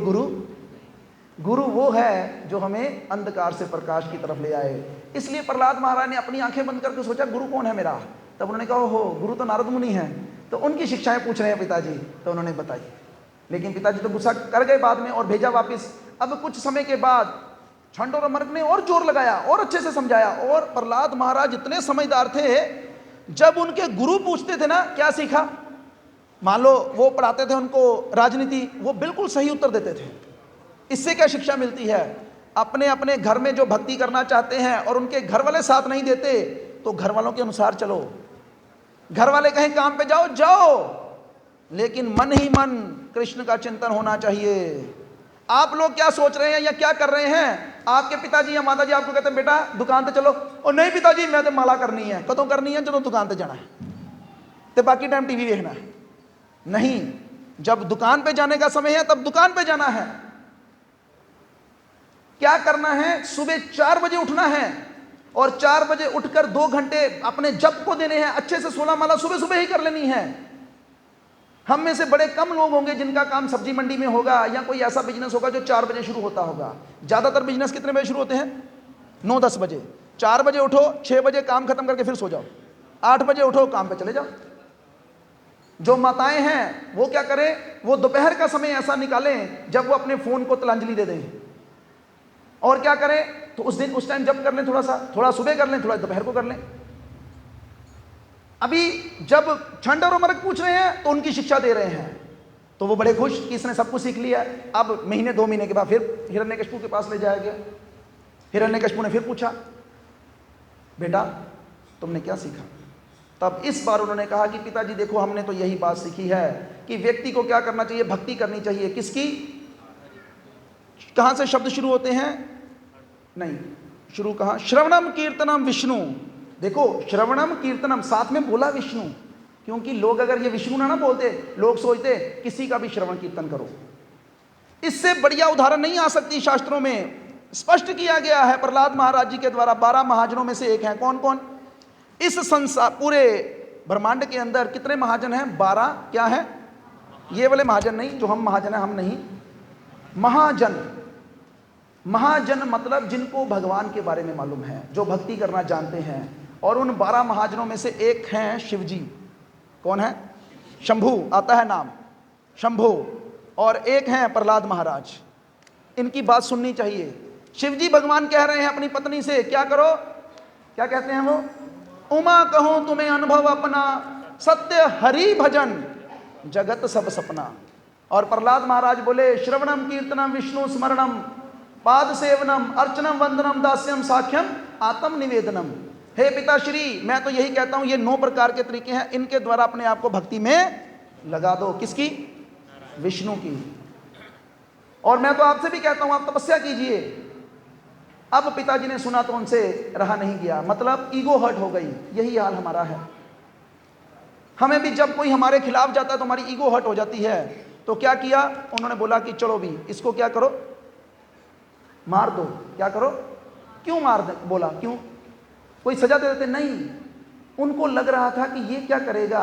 गुरु वो है जो हमें अंधकार से प्रकाश की तरफ ले आए। इसलिए प्रहलाद महाराज ने अपनी आंखें बंद करके सोचा गुरु कौन है मेरा? तब उन्होंने कहा हो गुरु तो नारद मुनि हैं। तो उनकी शिक्षाएं पूछ रहे हैं पिताजी, तो उन्होंने बताई। लेकिन पिताजी तो गुस्सा कर गए बाद में और भेजा वापिस। अब कुछ समय के बाद छंड और अमर्क ने और जोर लगाया और अच्छे से समझाया, और प्रहलाद महाराज इतने समझदार थे, जब उनके गुरु पूछते थे ना क्या सीखा, मान लो वो पढ़ाते थे उनको राजनीति, वो बिल्कुल सही उत्तर देते थे। इससे क्या शिक्षा मिलती है? अपने अपने घर में जो भक्ति करना चाहते हैं और उनके घर वाले साथ नहीं देते, तो घर वालों के अनुसार चलो। घर वाले कहें काम पे जाओ, लेकिन मन ही मन कृष्ण का चिंतन होना चाहिए। आप लोग क्या सोच रहे हैं या क्या कर रहे हैं? आपके पिताजी या माताजी आपको कहते हैं बेटा दुकान पे चलो, और नहीं पिताजी मैं तो माला करनी है। कदों करनी है? ਜਦੋਂ दुकान पे जाना है, तो बाकी टाइम टीवी देखना है? नहीं, जब दुकान पे जाने का समय है तब दुकान पे जाना है। क्या करना है? सुबह 4 बजे उठना है, और 4 बजे उठकर 2 घंटे अपने जप को देने हैं। अच्छे से 16 माला सुबह सुबह ही कर लेनी है। हम में से बड़े कम लोग होंगे जिनका काम सब्जी मंडी में होगा या कोई ऐसा बिजनेस होगा जो 4 बजे शुरू होता होगा। ज्यादातर बिजनेस कितने बजे शुरू होते हैं? 9-10 बजे। 4 बजे उठो, 6 बजे काम खत्म करके फिर सो जाओ, 8 बजे उठो, काम पे चले जाओ। जो माताएं हैं वो क्या करें, वो दोपहर का समय ऐसा निकालें जब वो अपने फोन को तिलांजलि दे दें, और क्या करें तो उस टाइम जब कर लें, थोड़ा सुबह कर लें, थोड़ा दोपहर को कर लें। अभी जब छंड और उमरक पूछ रहे हैं तो उनकी शिक्षा दे रहे हैं, तो वो बड़े खुश कि इसने सब कुछ सीख लिया। अब महीने 2 महीने के बाद फिर हिरण्यकशिपु के पास ले जाया गया। हिरण्यकशिपु ने फिर पूछा, बेटा तुमने क्या सीखा? तब इस बार उन्होंने कहा कि पिताजी देखो, हमने तो यही बात सीखी है कि व्यक्ति को क्या करना चाहिए, भक्ति करनी चाहिए। किसकी? कहां से शब्द शुरू होते हैं? नहीं, शुरू कहां? श्रवणम कीर्तनम विष्णु। देखो, श्रवणम कीर्तनम, साथ में बोला विष्णु, क्योंकि लोग अगर ये विष्णु ना बोलते, लोग सोचते किसी का भी श्रवण कीर्तन करो। इससे बढ़िया उदाहरण नहीं आ सकती। शास्त्रों में स्पष्ट किया गया है प्रहलाद महाराज जी के द्वारा। 12 महाजनों में से एक हैं। कौन कौन? इस संसार, पूरे ब्रह्मांड के अंदर कितने महाजन हैं? 12। क्या है? ये वाले महाजन नहीं, जो हम महाजन हैं, हम नहीं। महाजन, महाजन मतलब जिनको भगवान के बारे में मालूम है, जो भक्ति करना जानते हैं। और उन 12 महाजनों में से एक हैं शिव जी। कौन है? शंभु, आता है नाम शंभु। और एक हैं प्रहलाद महाराज। इनकी बात सुननी चाहिए। शिव जी भगवान कह रहे हैं अपनी पत्नी से, क्या करो? क्या कहते हैं वो? उमा कहूं तुम्हें अनुभव अपना, सत्य हरि भजन जगत सब सपना। और प्रहलाद महाराज बोले, श्रवणम कीर्तनम विष्णु स्मरणम पाद सेवनम अर्चनम वंदनम दास्यम साख्यम आत्म निवेदनम। हे पिताश्री, मैं तो यही कहता हूं, ये 9 प्रकार के तरीके हैं, इनके द्वारा अपने आप को भक्ति में लगा दो। किसकी? विष्णु की। और मैं तो आपसे भी कहता हूं, आप तपस्या कीजिए। अब पिताजी ने सुना तो उनसे रहा नहीं गया, मतलब ईगो हर्ट हो गई। यही हाल हमारा है। हमें भी जब कोई हमारे खिलाफ जाता है तो हमारी ईगो हर्ट हो जाती है। तो क्या किया उन्होंने? बोला कि चलो भी इसको क्या करो, मार दो। क्या करो? क्यों मार दे? बोला क्यों? कोई सजा दे देते? नहीं, उनको लग रहा था कि ये क्या करेगा,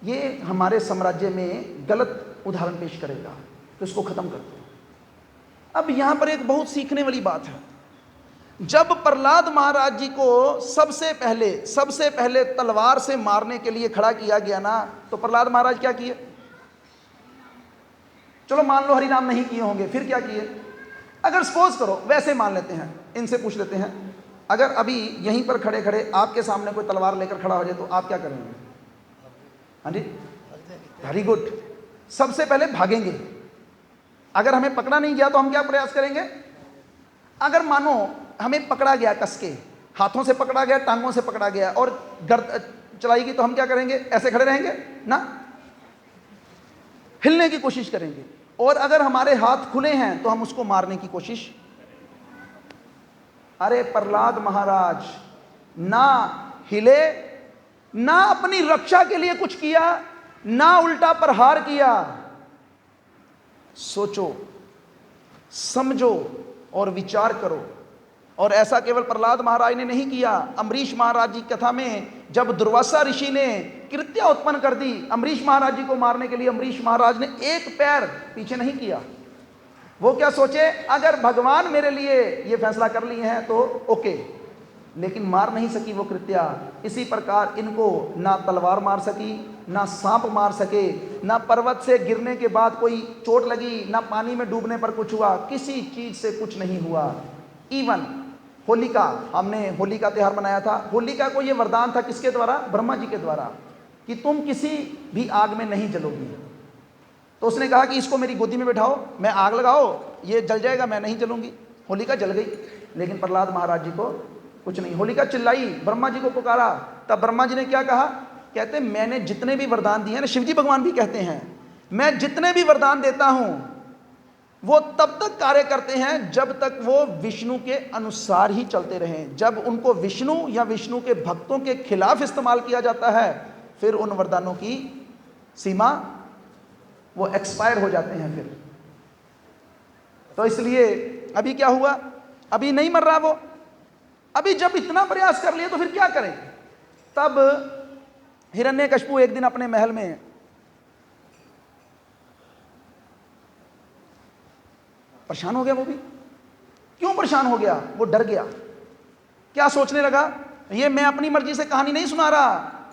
ये हमारे साम्राज्य में गलत उदाहरण पेश करेगा, तो इसको खत्म कर दो। अब यहां पर एक बहुत सीखने वाली बात है। जब प्रहलाद महाराज जी को सबसे पहले तलवार से मारने के लिए खड़ा किया गया ना, तो प्रहलाद महाराज क्या किए? चलो मान लो हरिनाम नहीं किए होंगे, फिर क्या किए? अगर सपोज करो, वैसे मान लेते हैं, इनसे पूछ लेते हैं, अगर अभी यहीं पर खड़े खड़े आपके सामने कोई तलवार लेकर खड़ा हो जाए तो आप क्या करेंगे? हाँ जी, वेरी गुड। सबसे पहले भागेंगे। अगर हमें पकड़ा नहीं गया तो हम क्या प्रयास करेंगे? अगर मानो हमें पकड़ा गया, कस के हाथों से पकड़ा गया, टांगों से पकड़ा गया और गर्द चलाएगी, तो हम क्या करेंगे? ऐसे खड़े रहेंगे ना, हिलने की कोशिश करेंगे। और अगर हमारे हाथ खुले हैं तो हम उसको मारने की कोशिश। अरे प्रहलाद महाराज ना हिले, ना अपनी रक्षा के लिए कुछ किया, ना उल्टा प्रहार किया। सोचो, समझो और विचार करो। और ऐसा केवल प्रहलाद महाराज ने नहीं किया। अम्बरीश महाराज जी कथा में जब दुर्वासा ऋषि ने कृत्या उत्पन्न कर दी अम्बरीश महाराज जी को मारने के लिए, अम्बरीश महाराज ने एक पैर पीछे नहीं किया। वो क्या सोचे, अगर भगवान मेरे लिए ये फैसला कर लिए हैं तो ओके, लेकिन मार नहीं सकी वो कृत्या। इसी प्रकार इनको ना तलवार मार सकी, ना सांप मार सके, ना पर्वत से गिरने के बाद कोई चोट लगी, ना पानी में डूबने पर कुछ हुआ, किसी चीज से कुछ नहीं हुआ। इवन होलिका, हमने होली का त्यौहार मनाया था। होलिका को ये वरदान था किसके द्वारा? ब्रह्मा जी के द्वारा, कि तुम किसी भी आग में नहीं जलोगी। तो उसने कहा कि इसको मेरी गोदी में बैठाओ, मैं आग लगाओ, ये जल जाएगा, मैं नहीं जलूंगी। होलिका जल गई, लेकिन प्रहलाद महाराज जी को कुछ नहीं। होलिका चिल्लाई, ब्रह्मा जी को पुकारा, तब ब्रह्मा जी ने क्या कहा? कहते मैंने जितने भी वरदान दिए ना, शिवजी भगवान भी कहते हैं, मैं जितने भी वरदान देता हूं वो तब तक कार्य करते हैं जब तक वो विष्णु के अनुसार ही चलते रहें। जब उनको विष्णु या विष्णु के भक्तों के खिलाफ इस्तेमाल किया जाता है, फिर उन वरदानों की सीमा वो एक्सपायर हो जाते हैं फिर। तो इसलिए अभी क्या हुआ? अभी नहीं मर रहा वो। अभी जब इतना प्रयास कर लिया तो फिर क्या करें? तब हिरण्यकशिपु एक दिन अपने महल में परेशान हो गया। वो भी क्यों परेशान हो गया? वो डर गया। क्या सोचने लगा, ये मैं अपनी मर्जी से कहानी नहीं सुना रहा,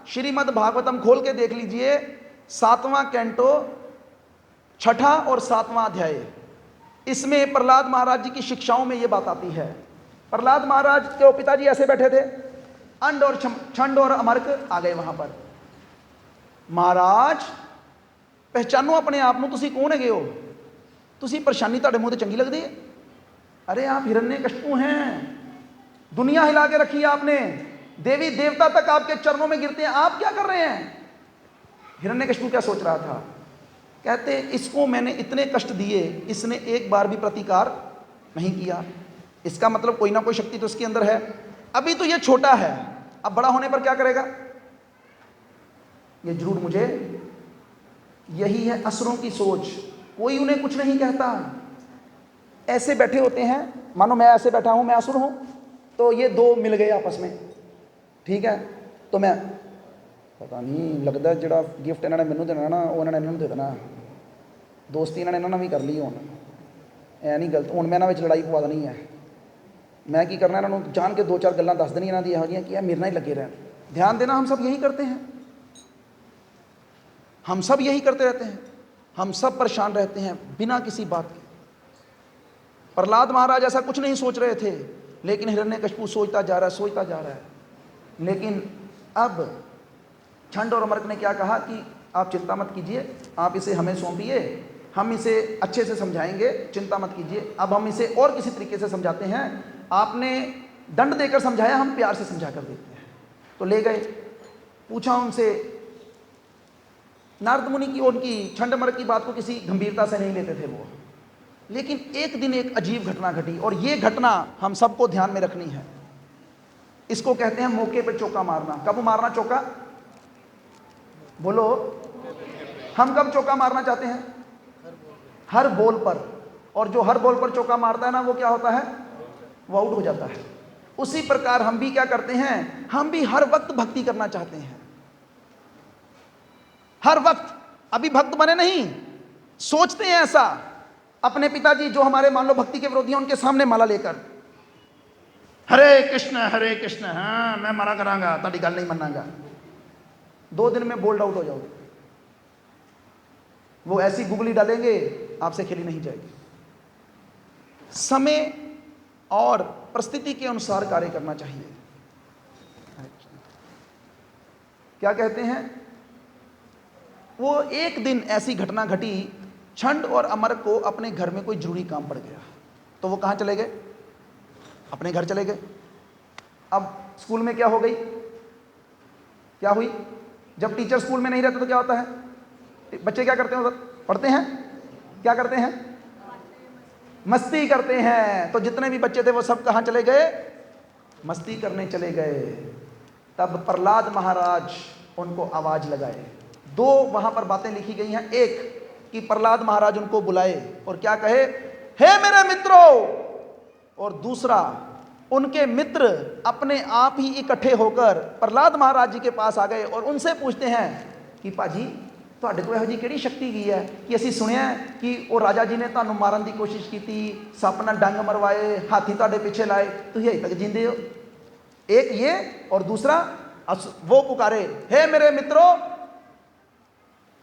श्रीमद् भागवतम खोल के देख लीजिए, 7वां कैंटो 6ठा और 7वां अध्याय, इसमें प्रहलाद महाराज जी की शिक्षाओं में ये बात आती है। प्रहलाद महाराज के पिताजी ऐसे बैठे थे, अंड और छंड और अमरक आ गए वहां पर। महाराज पहचानो अपने आप ਨੂੰ, ਤੁਸੀਂ कौन है हो, ਤੁਸੀਂ परेशानी ਤੁਹਾਡੇ ਮੂੰਹ ਤੇ ਚੰਗੀ लगती है? अरे आप हिरण्यकशिपु हैं, दुनिया हिला के रखी है आपने, देवी देवता तक आपके चरणों में गिरते हैं, आप क्या कर रहे हैं? हिरण्यकशिपु क्या सोच रहा था, कहते इसको मैंने इतने कष्ट दिए, इसने एक बार भी प्रतिकार नहीं किया, इसका मतलब कोई ना कोई शक्ति तो इसके अंदर है। अभी तो ये छोटा है, अब बड़ा होने पर क्या करेगा, ये जरूर मुझे, यही है असुरों की सोच, कोई उन्हें कुछ नहीं कहता, ऐसे बैठे होते हैं, मानो मैं ऐसे बैठा हूं, मैं असुर हूं, तो ये दो मिल गए आपस में, ठीक है, तो मैं पता नहीं लगता ਜਿਹੜਾ गिफ्ट इन्होंने मैनू देना ना, वो इन्होंने इन्होंने दे देना, दोस्ती इन्होंने इन्होंने भी कर ली, हुण ऐ नहीं गलत, हुण मैं इन्हां विच लड़ाई पवा देनी है, मैं की करना, इन्होंने जान के 2-4 गल्लां दस देनी इन्हां दी इहो जिहियां कि मेरे नाल ही लगे रहन। ध्यान देना, हम सब यही करते हैं, हम सब यही करते रहते हैं, हम सब परेशान रहते हैं बिना किसी बात के। प्रहलाद महाराज ऐसा कुछ नहीं सोच रहे थे, लेकिन हिरण्यकशिपु सोचता जा रहा है, सोचता जा रहा है। लेकिन अब छंड और अमरक ने क्या कहा कि आप चिंता मत कीजिए, आप इसे हमें सौंपिए, हम इसे अच्छे से समझाएंगे, चिंता मत कीजिए। अब हम इसे और किसी तरीके से समझाते हैं, आपने दंड देकर समझाया, हम प्यार से समझा कर देते हैं। तो ले गए, पूछा उनसे, नारद मुनि की उनकी छंड अमरक की बात को किसी गंभीरता से नहीं लेते थे वो, लेकिन एक दिन एक अजीब घटना घटी, और ये घटना हम सबको ध्यान में रखनी है। इसको कहते हैं मौके पे चौका मारना। कब मारना चौका, बोलो, हम कब चौका मारना चाहते हैं? हर बॉल पर, और जो हर बॉल पर चौका मारता है ना, वो क्या होता है, वो आउट हो जाता है। उसी प्रकार हम भी क्या करते हैं, हम भी हर वक्त भक्ति करना चाहते हैं, हर वक्त। अभी भक्त बने नहीं, सोचते हैं ऐसा। अपने पिताजी जो हमारे मान लो भक्ति के विरोधी हैं, उनके सामने माला लेकर हरे कृष्ण, हाँ मैं मरा करांगा, ताड़ी गल नहीं मनांगा, 2 दिन में बोल्ड आउट हो जाओगे। वो ऐसी गुगली डालेंगे, आपसे खेली नहीं जाएगी। समय और परिस्थिति के अनुसार कार्य करना चाहिए। क्या कहते हैं, वो एक दिन ऐसी घटना घटी, छंड और अमरक को अपने घर में कोई जरूरी काम पड़ गया, तो वो कहाँ चले गए, अपने घर चले गए। अब स्कूल में क्या हो गई, क्या हुई, जब टीचर स्कूल में नहीं रहते तो क्या होता है, बच्चे क्या करते हैं उधर, पढ़ते हैं, क्या करते हैं, मस्ती करते हैं। तो जितने भी बच्चे थे वो सब कहाँ चले गए, मस्ती करने चले गए। तब प्रहलाद महाराज उनको आवाज लगाए। 2 वहां पर बातें लिखी गई हैं, एक कि प्रहलाद महाराज उनको बुलाए और क्या कहे, हे मेरे मित्रों, और दूसरा उनके मित्र अपने आप ही इकट्ठे होकर प्रहलाद महाराज जी के पास आ गए और उनसे पूछते हैं कि पाजी ਤੁਹਾਡੇ ਕੋਲ ਇਹੋ ਜਿਹੀ ਕਿਹੜੀ ਸ਼ਕਤੀ ਗਈ ਹੈ ਕਿ ਅਸੀਂ ਸੁਣਿਆ ਕਿ ਉਹ ਰਾਜਾ ਜੀ ਨੇ ਤੁਹਾਨੂੰ ਮਾਰਨ ਦੀ ਕੋਸ਼ਿਸ਼ ਕੀਤੀ, ਸੱਪ ਨਾਲ ਡੰਗ ਮਰਵਾਏ, ਹਾਥੀ ਤੁਹਾਡੇ ਪਿੱਛੇ ਲਾਏ, ਤੁਸੀਂ ਅਜੇ ਤੱਕ ਜਿੰਦੇ हो। एक ये, और दूसरा वो पुकारे, हे मेरे मित्रों,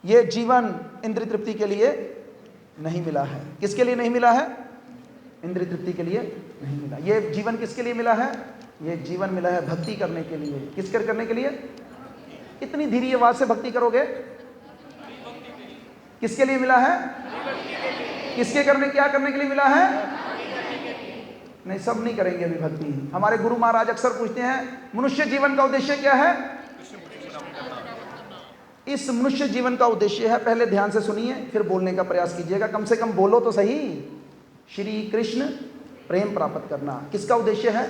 ये जीवन इंद्रिय तृप्ति के लिए नहीं मिला है। किसके लिए नहीं मिला है, इंद्रिय तृप्ति के लिए नहीं मिला। ये जीवन किसके लिए मिला है, ये जीवन मिला है भक्ति करने के लिए। किस करने के लिए, इतनी धीरे आवाज से भक्ति करोगे, किसके लिए मिला है, किसके करने, क्या करने के लिए मिला है, नहीं सब नहीं करेंगे अभी भक्ति। हमारे गुरु महाराज अक्सर पूछते हैं मनुष्य जीवन का उद्देश्य क्या है। इस मनुष्य जीवन का उद्देश्य है, पहले ध्यान से सुनिए फिर बोलने का प्रयास कीजिएगा, कम से कम बोलो तो सही, श्री कृष्ण प्रेम प्राप्त करना। किसका उद्देश्य है,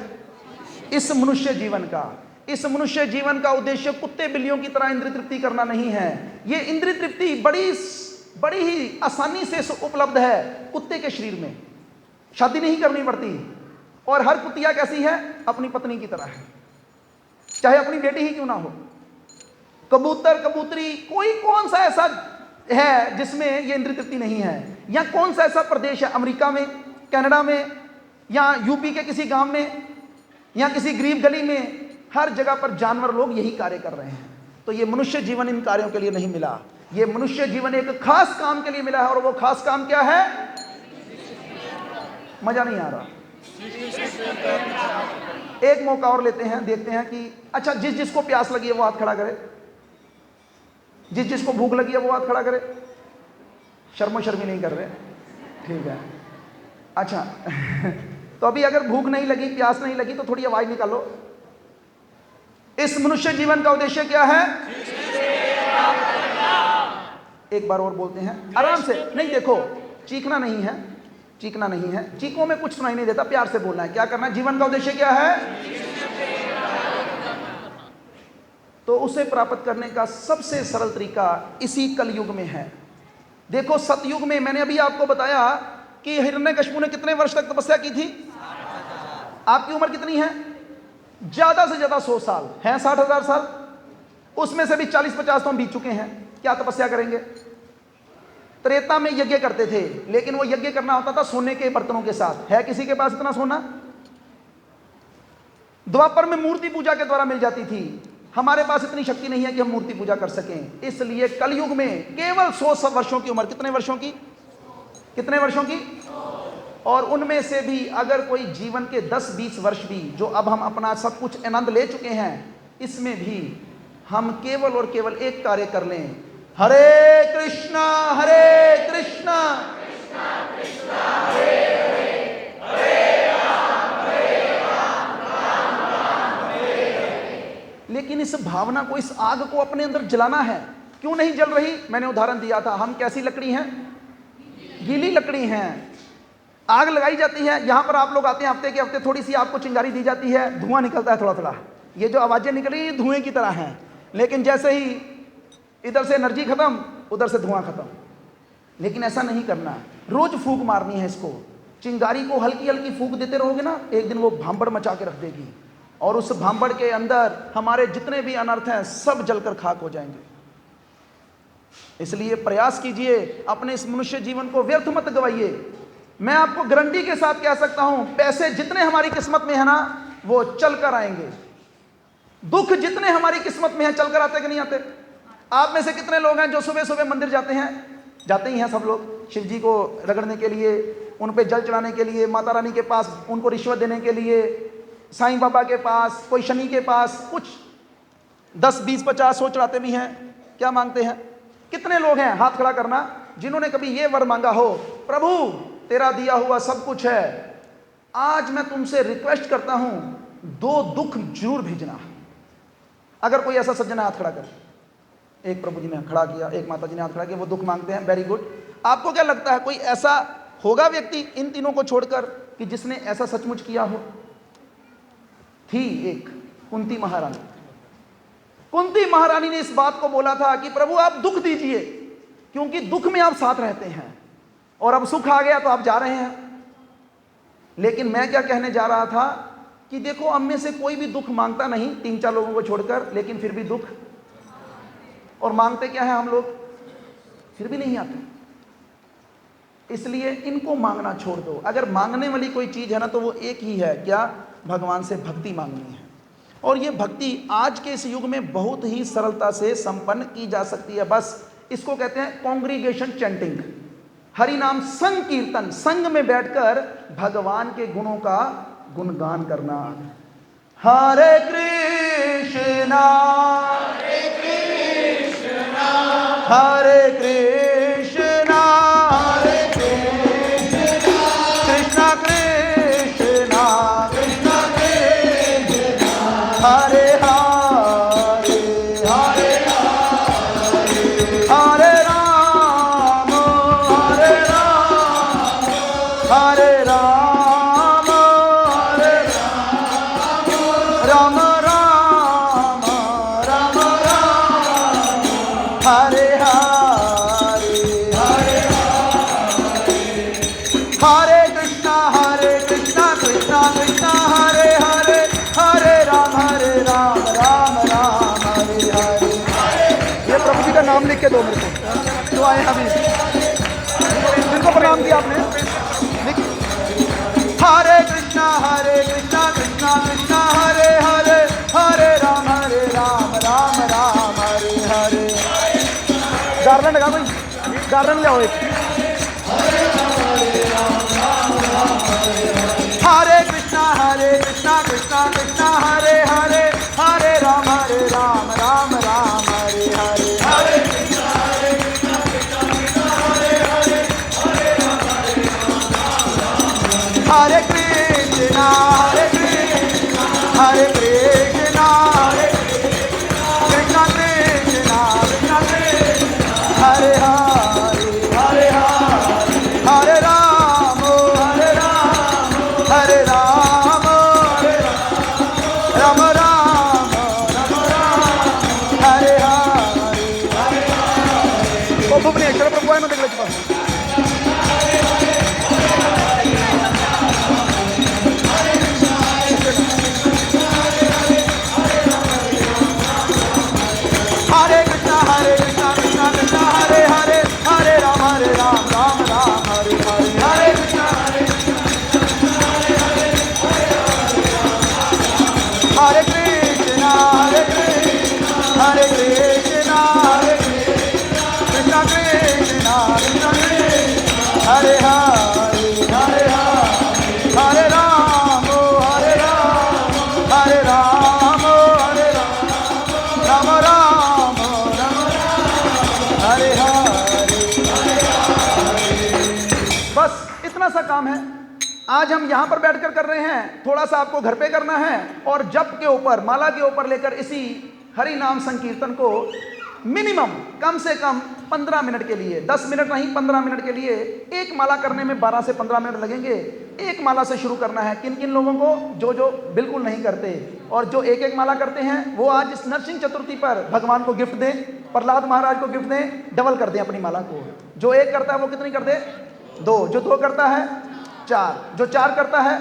इस मनुष्य जीवन का। इस मनुष्य जीवन का उद्देश्य कुत्ते बिल्लियों की तरह इंद्रिय तृप्ति करना नहीं है। ये इंद्रिय तृप्ति बड़ी ही आसानी से उपलब्ध है कुत्ते के शरीर में, शादी नहीं करनी पड़ती। और हर कुतिया कैसी है, अपनी पत्नी की तरह है, चाहे अपनी बेटी ही क्यों ना हो। कबूतर कबूतरी, कोई कौन सा ऐसा है जिसमें ये इंद्रिय तृप्ति नहीं है, या कौन सा ऐसा प्रदेश है अमेरिका में, कनाडा में, या यूपी के किसी गांव में या किसी गरीब गली में, हर जगह पर जानवर लोग यही कार्य कर रहे हैं। तो ये मनुष्य जीवन इन कार्यों के लिए नहीं मिला, ये मनुष्य जीवन एक खास काम के लिए मिला है। और वो खास काम क्या है? मजा नहीं आ रहा। एक मौका और लेते हैं, देखते हैं कि अच्छा, जिस जिसको प्यास लगी है वो हाथ खड़ा करे, जिस जिसको भूख लगी है वो हाथ खड़ा करे। शर्मो शर्मी नहीं कर रहे, ठीक है। अच्छा तो अभी अगर भूख नहीं लगी, प्यास नहीं लगी तो थोड़ी आवाज निकालो। इस मनुष्य जीवन का उद्देश्य क्या है? एक बार और बोलते हैं आराम से, नहीं देखो चीखना नहीं है, चीखना नहीं है, चीखों में कुछ सुनाई नहीं देता, प्यार से बोलना है। क्या करना है? जीवन का उद्देश्य क्या है? तो उसे प्राप्त करने का सबसे सरल तरीका इसी कलयुग में है। देखो सतयुग में मैंने अभी आपको बताया कि हिरण्यकशिपु ने कितने वर्ष तक तपस्या की थी? आपकी उम्र कितनी है? ज्यादा से ज्यादा 100 साल है, 60,000 साल। उसमें से भी 40-50 तो हम बीत चुके हैं। क्या तपस्या करेंगे? त्रेता में यज्ञ करते थे, लेकिन वो यज्ञ करना होता था सोने के बर्तनों के साथ। है किसी के पास इतना सोना? द्वापर में मूर्ति पूजा के द्वारा मिल जाती थी। हमारे पास इतनी शक्ति नहीं है कि हम मूर्ति पूजा कर सकें। इसलिए कलयुग में केवल 100 वर्षों की उम्र। कितने वर्षों की? कितने वर्षों की? और उनमें से भी अगर कोई जीवन के 10-20 वर्ष भी, जो अब हम अपना सब कुछ आनंद ले चुके हैं, इसमें भी हम केवल और केवल एक कार्य कर लें, हरे कृष्णा कृष्णा कृष्णा हरे हरे, हरे राम राम राम हरे हरे। लेकिन इस भावना को, इस आग को अपने अंदर जलाना है। क्यों नहीं जल रही? मैंने उदाहरण दिया था। हम कैसी लकड़ी हैं? गीली लकड़ी हैं। आग लगाई जाती है, यहां पर आप लोग आते हैं हफ्ते के हफ्ते, थोड़ी सी आपको चिंगारी दी जाती है, धुआं निकलता है थोड़ा थोड़ा। ये जो आवाजें निकल रही है धुएं की तरह हैं, लेकिन जैसे ही इधर से एनर्जी खत्म, उधर से धुआं खत्म। लेकिन ऐसा नहीं करना है, रोज फूंक मारनी है इसको। चिंगारी को हल्की हल्की फूंक देते रहोगे ना, एक दिन वो भांबड़ मचा के रख देगी, और उस भांबड़ के अंदर हमारे जितने भी अनर्थ हैं सब जलकर खाक हो जाएंगे। इसलिए प्रयास कीजिए, अपने इस मनुष्य जीवन को व्यर्थ मत गवाइए। मैं आपको गारंटी के साथ कह सकता हूं, पैसे जितने हमारी किस्मत में है ना, वो चल कर आएंगे। दुख जितने हमारी किस्मत में है, चल कर आते कि नहीं आते? आप में से कितने लोग हैं जो सुबह सुबह मंदिर जाते हैं? जाते ही हैं सब लोग, शिव जी को रगड़ने के लिए, उन पे जल चढ़ाने के लिए, माता रानी के पास उनको रिश्वत देने के लिए, साईं बाबा के पास, कोई शनि के पास, कुछ 10, 20, 50 100 चढ़ाते भी हैं। क्या मांगते हैं? कितने लोग हैं? हाथ खड़ा करना जिन्होंने कभी ये वर मांगा हो, प्रभु तेरा दिया हुआ सब कुछ है, आज मैं तुमसे रिक्वेस्ट करता हूं 2 दुख जरूर भेजना। अगर कोई ऐसा सज्जन हाथ खड़ा कर, एक प्रभु जी ने खड़ा किया, एक माता जी ने हाथ खड़ा किया, वो दुख मांगते हैं, वेरी गुड। आपको क्या लगता है कोई ऐसा होगा व्यक्ति इन तीनों को छोड़कर कि जिसने ऐसा सचमुच किया हो? थी एक कुंती महारानी। कुंती महारानी ने इस बात को बोला था कि प्रभु आप दुख दीजिए, क्योंकि दुख में आप साथ रहते हैं, और अब सुख आ गया तो आप जा रहे हैं। लेकिन मैं क्या कहने जा रहा था कि देखो, हम में से कोई भी दुख मांगता नहीं, 3-4 लोगों को छोड़कर, लेकिन फिर भी दुख। और मांगते क्या है हम लोग? फिर भी नहीं आते। इसलिए इनको मांगना छोड़ दो। अगर मांगने वाली कोई चीज है ना, तो वो एक ही है, क्या? भगवान से भक्ति मांगनी है। और ये भक्ति आज के इस युग में बहुत ही सरलता से संपन्न की जा सकती है। बस इसको कहते हैं कॉन्ग्रीगेशन चैंटिंग, हरि नाम संकीर्तन। संग में बैठकर भगवान के गुणों का गुणगान करना। हरे कृष्णा हरे कृष्णा हरे कृष्णा हरे कृष्णा कृष्णा कृष्णा कृष्णा कृष्णा हरे हरे हरे हरे राम हरे राम हरे राम हरे राम राम राम राम हरे हरे हरे हरे कृष्णा कृष्णा कृष्णा हरे हरे हरे राम राम राम हरे हरे। ये प्रभु जी का नाम लिख के दो मेरे को, जो आए अभी, जिनको प्रणाम किया आपने। हरे कृष्णा कृष्णा कृष्णा हरे हरे, हरे राम राम राम हरे हरे। गार्डन लगा कोई, गार्डन ले आओ एक। हरे कृष्णा कृष्णा कृष्णा हरे हरे, हरे राम राम राम हरे हरे। हरे कृष्णा कृष्णा कृष्णा हरे हरे, हरे राम हरे कृष्णा हरे कृष्णा कृष्णा कृष्णा कृष्णा हरे हरे, हरे हरे, हरे राम हरे राम राम राम हरे हरे। ओ भुवनेश्वर प्रभु आहे ना तिकडे पास। हरे कृष्णा कृष्णा कृष्णा हरे हरे, हरे राम राम राम हरे हरे। हरे कृष्णा हरे कृष्णा हरे कृष्णा कृष्णा कृष्णा कृष्णा हरे हरे, हरे हरे, हरे राम हरे राम राम राम हरे हरे। बस इतना सा काम है आज हम यहां पर बैठकर कर रहे हैं, थोड़ा सा आपको घर पे करना है। और जप के ऊपर, माला के ऊपर लेकर इसी हरि नाम संकीर्तन को मिनिमम कम से कम 15 मिनट के लिए, 10 मिनट नहीं 15 मिनट के लिए, एक माला करने में 12 से 15 मिनट लगेंगे। एक माला से शुरू करना है। किन किन लोगों को? जो बिल्कुल नहीं करते और जो एक एक माला करते हैं वो आज इस नरसिंह चतुर्थी पर भगवान को गिफ्ट दें, प्रहलाद महाराज को गिफ्ट दें, डबल कर दें अपनी माला को। जो एक करता है वो कितनी कर दे? 2। जो 2 करता है 4, जो 4 करता है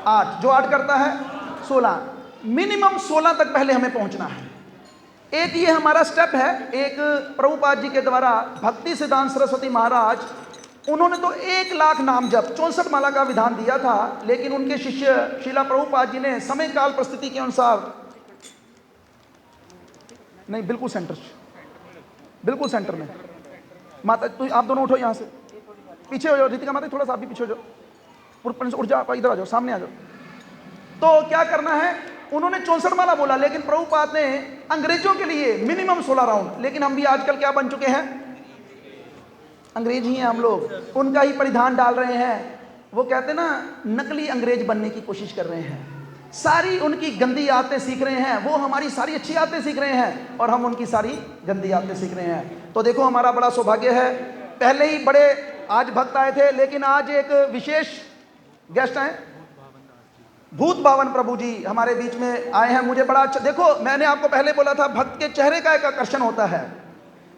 8, जो 8 करता है 16। मिनिमम 16 तक पहले हमें पहुंचना है। एक ये हमारा स्टेप है। एक प्रभुपाद जी के द्वारा भक्ति सिद्धांत सरस्वती महाराज, उन्होंने तो 1 लाख नाम जप 64 माला का विधान दिया था, लेकिन उनके शिष्य शीला प्रभुपाद जी ने समय काल परिस्थिति के अनुसार, नहीं बिल्कुल सेंटर, बिल्कुल सेंटर में। माता तो आप दोनों उठो, यहां से पीछे हो जाओ। रितिका माता थोड़ा सा आप भी पीछे हो जाओ, उठ जाओ, इधर आ जाओ, सामने आ जाओ। तो क्या करना है? उन्होंने 64 माला बोला, लेकिन प्रभुपाद ने अंग्रेजों के लिए मिनिमम 16 राउंड। लेकिन हम भी आजकल क्या बन चुके हैं? अंग्रेज ही हैं हम लोग, उनका ही परिधान डाल रहे हैं। वो कहते ना, नकली अंग्रेज बनने की कोशिश कर रहे हैं। सारी उनकी गंदी आदतें सीख रहे हैं, वो हमारी सारी अच्छी आदतें सीख रहे हैं और हम उनकी सारी गंदी आदतें सीख रहे हैं। तो देखो हमारा बड़ा सौभाग्य है, पहले ही बड़े आज भक्त आए थे, लेकिन आज एक विशेष गेस्ट आए, भूत बावन प्रभु जी हमारे बीच में आए हैं। मुझे बड़ा अच्छा, देखो मैंने आपको पहले बोला था भक्त के चेहरे का एक आकर्षण होता है।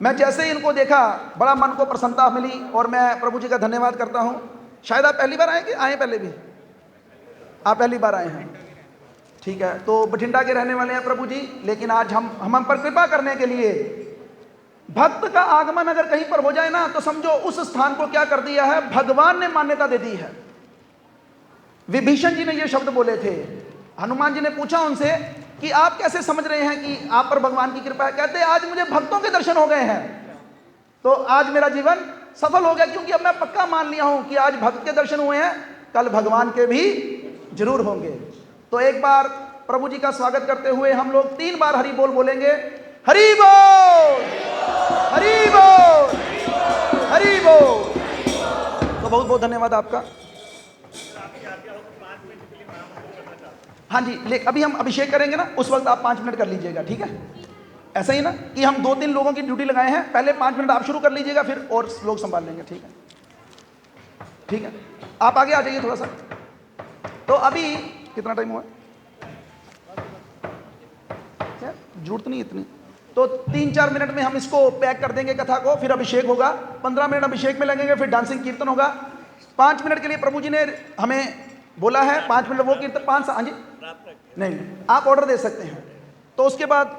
मैं जैसे ही इनको देखा बड़ा मन को प्रसन्नता मिली और मैं प्रभु जी का धन्यवाद करता हूं। शायद आप पहली बार आए कि आए पहले भी? आप पहली बार आए हैं, ठीक है। तो बठिंडा के रहने वाले हैं प्रभु जी, लेकिन आज हम पर कृपा करने के लिए, भक्त का आगमन अगर कहीं पर हो जाए ना तो समझो उस स्थान को क्या कर दिया है, भगवान ने मान्यता दे दी है। विभीषण जी ने ये शब्द बोले थे, हनुमान जी ने पूछा उनसे कि आप कैसे समझ रहे हैं कि आप पर भगवान की कृपा है? कहते आज मुझे भक्तों के दर्शन हो गए हैं, तो आज मेरा जीवन सफल हो गया, क्योंकि अब मैं पक्का मान लिया हूं कि आज भक्त के दर्शन हुए हैं, कल भगवान के भी जरूर होंगे। तो एक बार प्रभु जी का स्वागत करते हुए हम लोग 3 बार हरि बोल बोलेंगे। हरि बोल, हरि बोल, हरि बोल। तो बहुत बहुत धन्यवाद आपका। हाँ जी, अभी हम अभिषेक करेंगे ना, उस वक्त आप 5 मिनट कर लीजिएगा, ठीक है? ऐसा ही ना कि हम 2-3 लोगों की ड्यूटी लगाए हैं, पहले 5 मिनट आप शुरू कर लीजिएगा, फिर और लोग संभाल लेंगे, ठीक है? ठीक है, आप आगे आ जाइए थोड़ा सा। तो अभी कितना टाइम हुआ? क्या जरूरत नहीं इतनी, तो 3-4 मिनट में हम इसको पैक कर देंगे कथा को, फिर अभिषेक होगा। 15 मिनट अभिषेक में लगेंगे, फिर डांसिंग कीर्तन होगा। 5 मिनट के लिए प्रभु जी ने हमें बोला है, 5 मिनट वो कीर्तन 5। हाँ जी, नहीं आप ऑर्डर दे सकते हैं। तो उसके बाद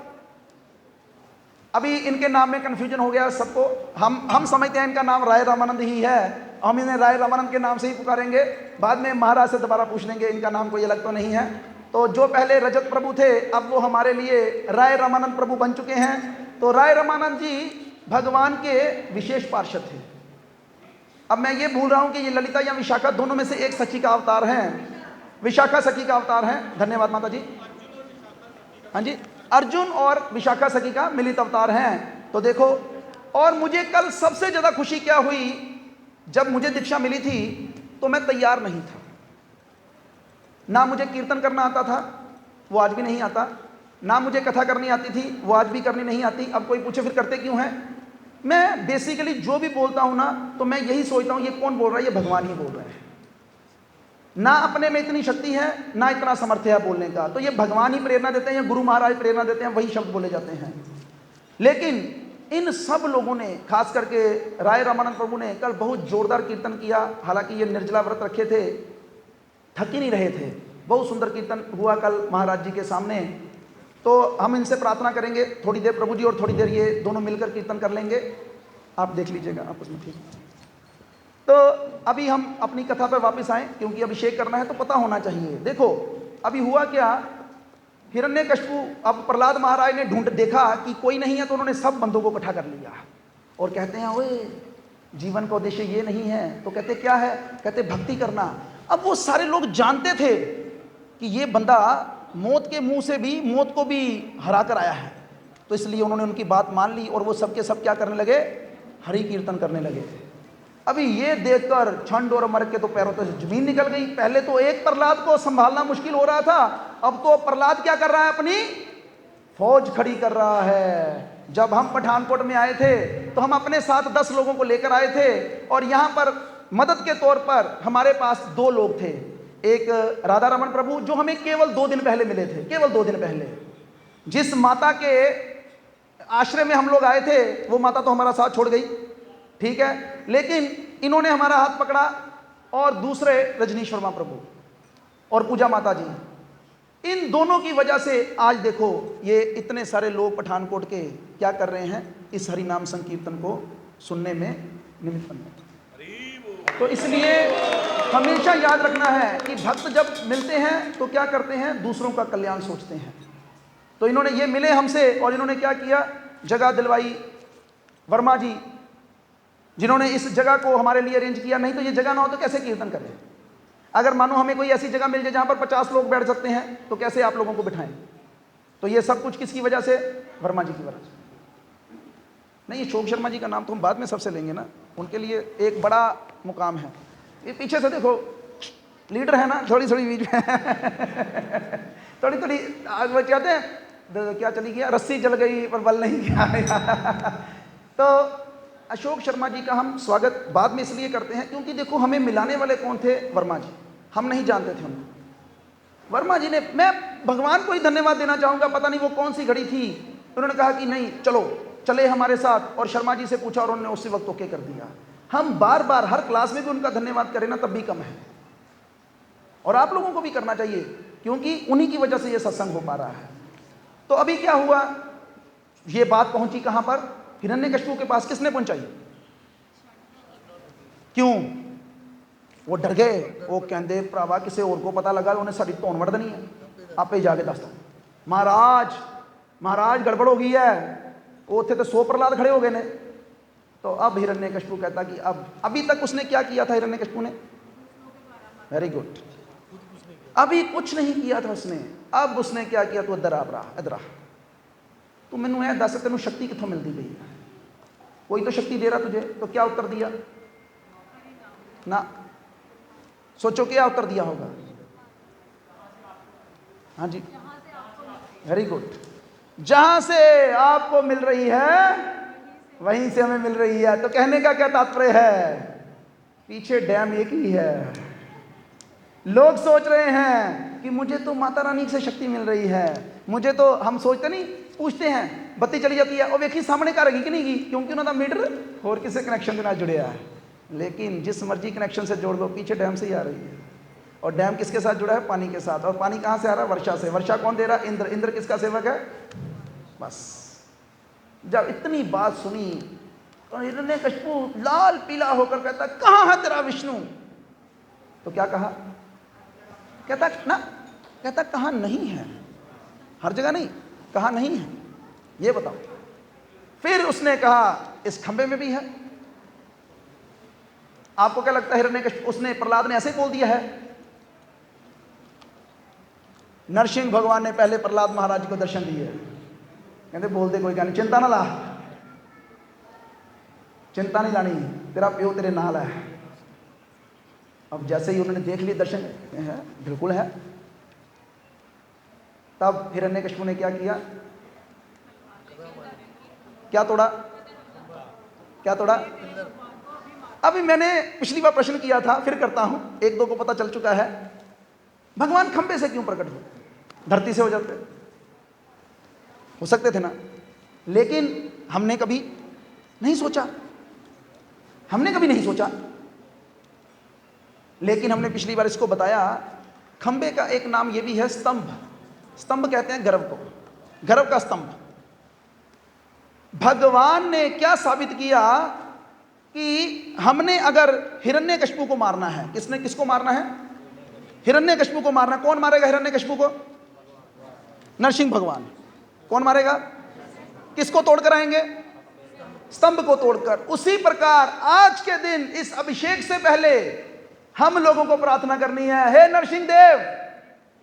अभी इनके नाम में कंफ्यूजन हो गया सबको, हम समझते हैं इनका नाम राय रामानंद ही है, हम इन्हें राय रामानंद के नाम से ही पुकारेंगे, बाद में महाराज से दोबारा पूछ लेंगे इनका नाम कोई अलग तो नहीं है। तो जो पहले रजत प्रभु थे अब वो हमारे लिए राय रामानंद प्रभु बन चुके हैं। तो राय रामानंद जी भगवान के विशेष पार्षद थे। अब मैं ये भूल रहा हूं कि ये ललिता या विशाखा दोनों में से एक सखी का अवतार हैं, विशाखा सखी का अवतार है। धन्यवाद माता जी। हाँ जी, अर्जुन और विशाखा सखी का मिलित अवतार हैं। तो देखो, और मुझे कल सबसे ज्यादा खुशी क्या हुई, जब मुझे दीक्षा मिली थी तो मैं तैयार नहीं था, ना मुझे कीर्तन करना आता था, वो आज भी नहीं आता, ना मुझे कथा करनी आती थी, वो आज भी करनी नहीं आती। अब कोई पूछे फिर करते क्यों हैं? मैं बेसिकली जो भी बोलता हूं ना तो मैं यही सोचता हूं ये कौन बोल रहा है, ये भगवान ही बोल रहे हैं। ना अपने में इतनी शक्ति है ना इतना सामर्थ्य है बोलने का, तो ये भगवान ही प्रेरणा देते हैं या गुरु महाराज प्रेरणा देते हैं, वही शब्द बोले जाते हैं। लेकिन इन सब लोगों ने, खास करके राय रामानंद प्रभु ने कल बहुत जोरदार कीर्तन किया। हालांकि ये निर्जला व्रत रखे थे, थक ही नहीं रहे थे। बहुत सुंदर कीर्तन हुआ कल महाराज जी के सामने। तो हम इनसे प्रार्थना करेंगे थोड़ी देर, प्रभु जी और थोड़ी देर ये दोनों मिलकर कीर्तन कर लेंगे। आप देख लीजिएगा आप उसमें, ठीक। तो अभी हम अपनी कथा पर वापस आएं, क्योंकि अभिषेक करना है तो पता होना चाहिए। देखो अभी हुआ क्या, हिरण्यकशिपु, अब प्रहलाद महाराज ने ढूंढ देखा कि कोई नहीं है, तो उन्होंने सब बंदों को इकट्ठा कर लिया और कहते हैं ओए जीवन का उद्देश्य ये नहीं है। तो कहते क्या है? कहते भक्ति करना। अब वो सारे लोग जानते थे कि ये बंदा मौत के मुंह से भी मौत को भी हरा कर आया है, तो इसलिए उन्होंने उनकी बात मान ली और वो सबके सब क्या करने लगे? हरि कीर्तन करने लगे। अभी ये देखकर छंड और मर के तो पैरों से जमीन निकल गई। पहले तो एक प्रहलाद को संभालना मुश्किल हो रहा था, अब तो प्रहलाद क्या कर रहा है? अपनी फौज खड़ी कर रहा है। जब हम पठानकोट में आए थे तो हम अपने साथ 10 लोगों को लेकर आए थे, और यहां पर मदद के तौर पर हमारे पास 2 लोग थे। एक राधा रमन प्रभु जो हमें केवल 2 दिन पहले मिले थे, केवल 2 दिन पहले। जिस माता के आश्रय में हम लोग आए थे वो माता तो हमारा साथ छोड़ गई, ठीक है, लेकिन इन्होंने हमारा हाथ पकड़ा। और दूसरे रजनीश वर्मा प्रभु और पूजा माता जी, इन दोनों की वजह से आज देखो ये इतने सारे लोग पठानकोट के क्या कर रहे हैं? इस हरि नाम संकीर्तन को सुनने में निमित्त बन गए। तो इसलिए हमेशा याद रखना है कि भक्त जब मिलते हैं तो क्या करते हैं? दूसरों का कल्याण सोचते हैं। तो इन्होंने ये मिले हमसे और इन्होंने क्या किया? जगह दिलवाई। वर्मा जी जिन्होंने इस जगह को हमारे लिए अरेंज किया, नहीं तो ये जगह ना हो तो कैसे कीर्तन करें? अगर मानो हमें कोई ऐसी जगह मिल जाए जहां पर 50 लोग बैठ सकते हैं तो कैसे आप लोगों को बिठाएं? तो ये सब कुछ किसकी वजह से? वर्मा जी की वजह से। नहीं, शोक शर्मा जी का नाम तो हम बाद में सबसे लेंगे ना, उनके लिए एक बड़ा मुकाम है। ये पीछे से देखो लीडर है ना, थोड़ी थोड़ी बीच में थोड़ी थोड़ी आग कहते हैं क्या चली गया, रस्सी जल गई पर बल नहीं गया तो अशोक शर्मा जी का हम स्वागत बाद में इसलिए करते हैं क्योंकि देखो हमें मिलाने वाले कौन थे? वर्मा जी। हम नहीं जानते थे उनको। वर्मा जी ने, मैं भगवान को ही धन्यवाद देना चाहूँगा, पता नहीं वो कौन सी घड़ी थी, उन्होंने कहा कि नहीं चलो चले हमारे साथ, और शर्मा जी से पूछा और उन्होंने उसी वक्त ओके कर दिया। हम बार बार हर क्लास में भी उनका धन्यवाद करें ना तब भी कम है, और आप लोगों को भी करना चाहिए क्योंकि उन्हीं की वजह से ये सत्संग हो पा रहा है। तो अभी क्या हुआ, ये बात पहुंची कहां पर? हिरण्यकशिपु के पास। किसने पहुंचाई? क्यों? वो डर गए, वो कहते भरावा किसी और को पता लगा उन्हें साड़ी धौन वड़ देनी है, आपे जाके दसता महाराज महाराज गड़बड़ हो गई है। वो थे तो 100 प्रहलाद खड़े हो गए ने। तो अब हिरण्यकशिपु कहता कि अब, अभी तक उसने क्या किया था हिरण्यकशिपु ने? वेरी गुड, अभी कुछ नहीं किया था उसने। अब उसने क्या किया? तो इधर आ, तू मैनू यह दस तेन शक्ति कितों मिलती गई? कोई तो शक्ति दे रहा तुझे। तो क्या उत्तर दिया? ना, सोचो क्या उत्तर दिया होगा? हाँ जी, वेरी गुड, जहां से आपको मिल रही है वहीं से हमें मिल रही है। तो कहने का क्या तात्पर्य है? पीछे डैम एक ही है। लोग सोच रहे हैं कि मुझे तो माता रानी से शक्ति मिल रही है, मुझे तो, हम सोचते नहीं, पूछते हैं बत्ती चली जाती है और देखिए सामने का रहेगी कि नहीं की, क्योंकि उन्होंने मीटर और किसी कनेक्शन के साथ जुड़े है। लेकिन जिस मर्जी कनेक्शन से जोड़ दो पीछे डैम से ही आ रही है। और डैम किसके साथ जुड़ा है? पानी के साथ। और पानी कहाँ से आ रहा है? वर्षा से। वर्षा कौन दे रहा है? इंद्र। इंद्र किसका सेवक है? बस जब इतनी बात सुनी तो हिरण्यकशिपु लाल पीला होकर कहता, कहाँ है तेरा विष्णु? तो क्या कहा? कहता कहाँ नहीं है, हर जगह नहीं, कहाँ नहीं है ये बताओ। फिर उसने कहा इस खंबे में भी है। आपको क्या लगता है हिरण्यकशिपु, उसने, प्रहलाद ने ऐसे बोल दिया है? नरसिंह भगवान ने पहले प्रहलाद महाराज को दर्शन दिए, कहते बोल दे कोई नहीं, चिंता ना ला, चिंता नहीं लानी, तेरा प्यो तेरे नाल है। अब जैसे ही उन्होंने देख लिया दर्शन है, बिल्कुल है, तब हिरण्यकशिपु ने क्या किया? क्या तोड़ा? क्या तोड़ा? अभी मैंने पिछली बार प्रश्न किया था, फिर करता हूं, एक दो को पता चल चुका है। भगवान खंबे से क्यों प्रकट हुए? धरती से हो जाते, हो सकते थे ना, लेकिन हमने कभी नहीं सोचा, हमने कभी नहीं सोचा। लेकिन हमने पिछली बार इसको बताया, खंबे का एक नाम यह भी है स्तंभ। स्तंभ कहते हैं गर्व को, गर्व का स्तंभ। भगवान ने क्या साबित किया कि हमने अगर हिरण्यकशिपु को मारना है, किसने, किसको मारना है? हिरण्यकशिपु को मारना। कौन मारेगा हिरण्यकशिपु को? नरसिंह भगवान। कौन मारेगा? किसको तोड़कर आएंगे? स्तंभ को तोड़कर। उसी प्रकार आज के दिन इस अभिषेक से पहले हम लोगों को प्रार्थना करनी है, हे नरसिंह देव,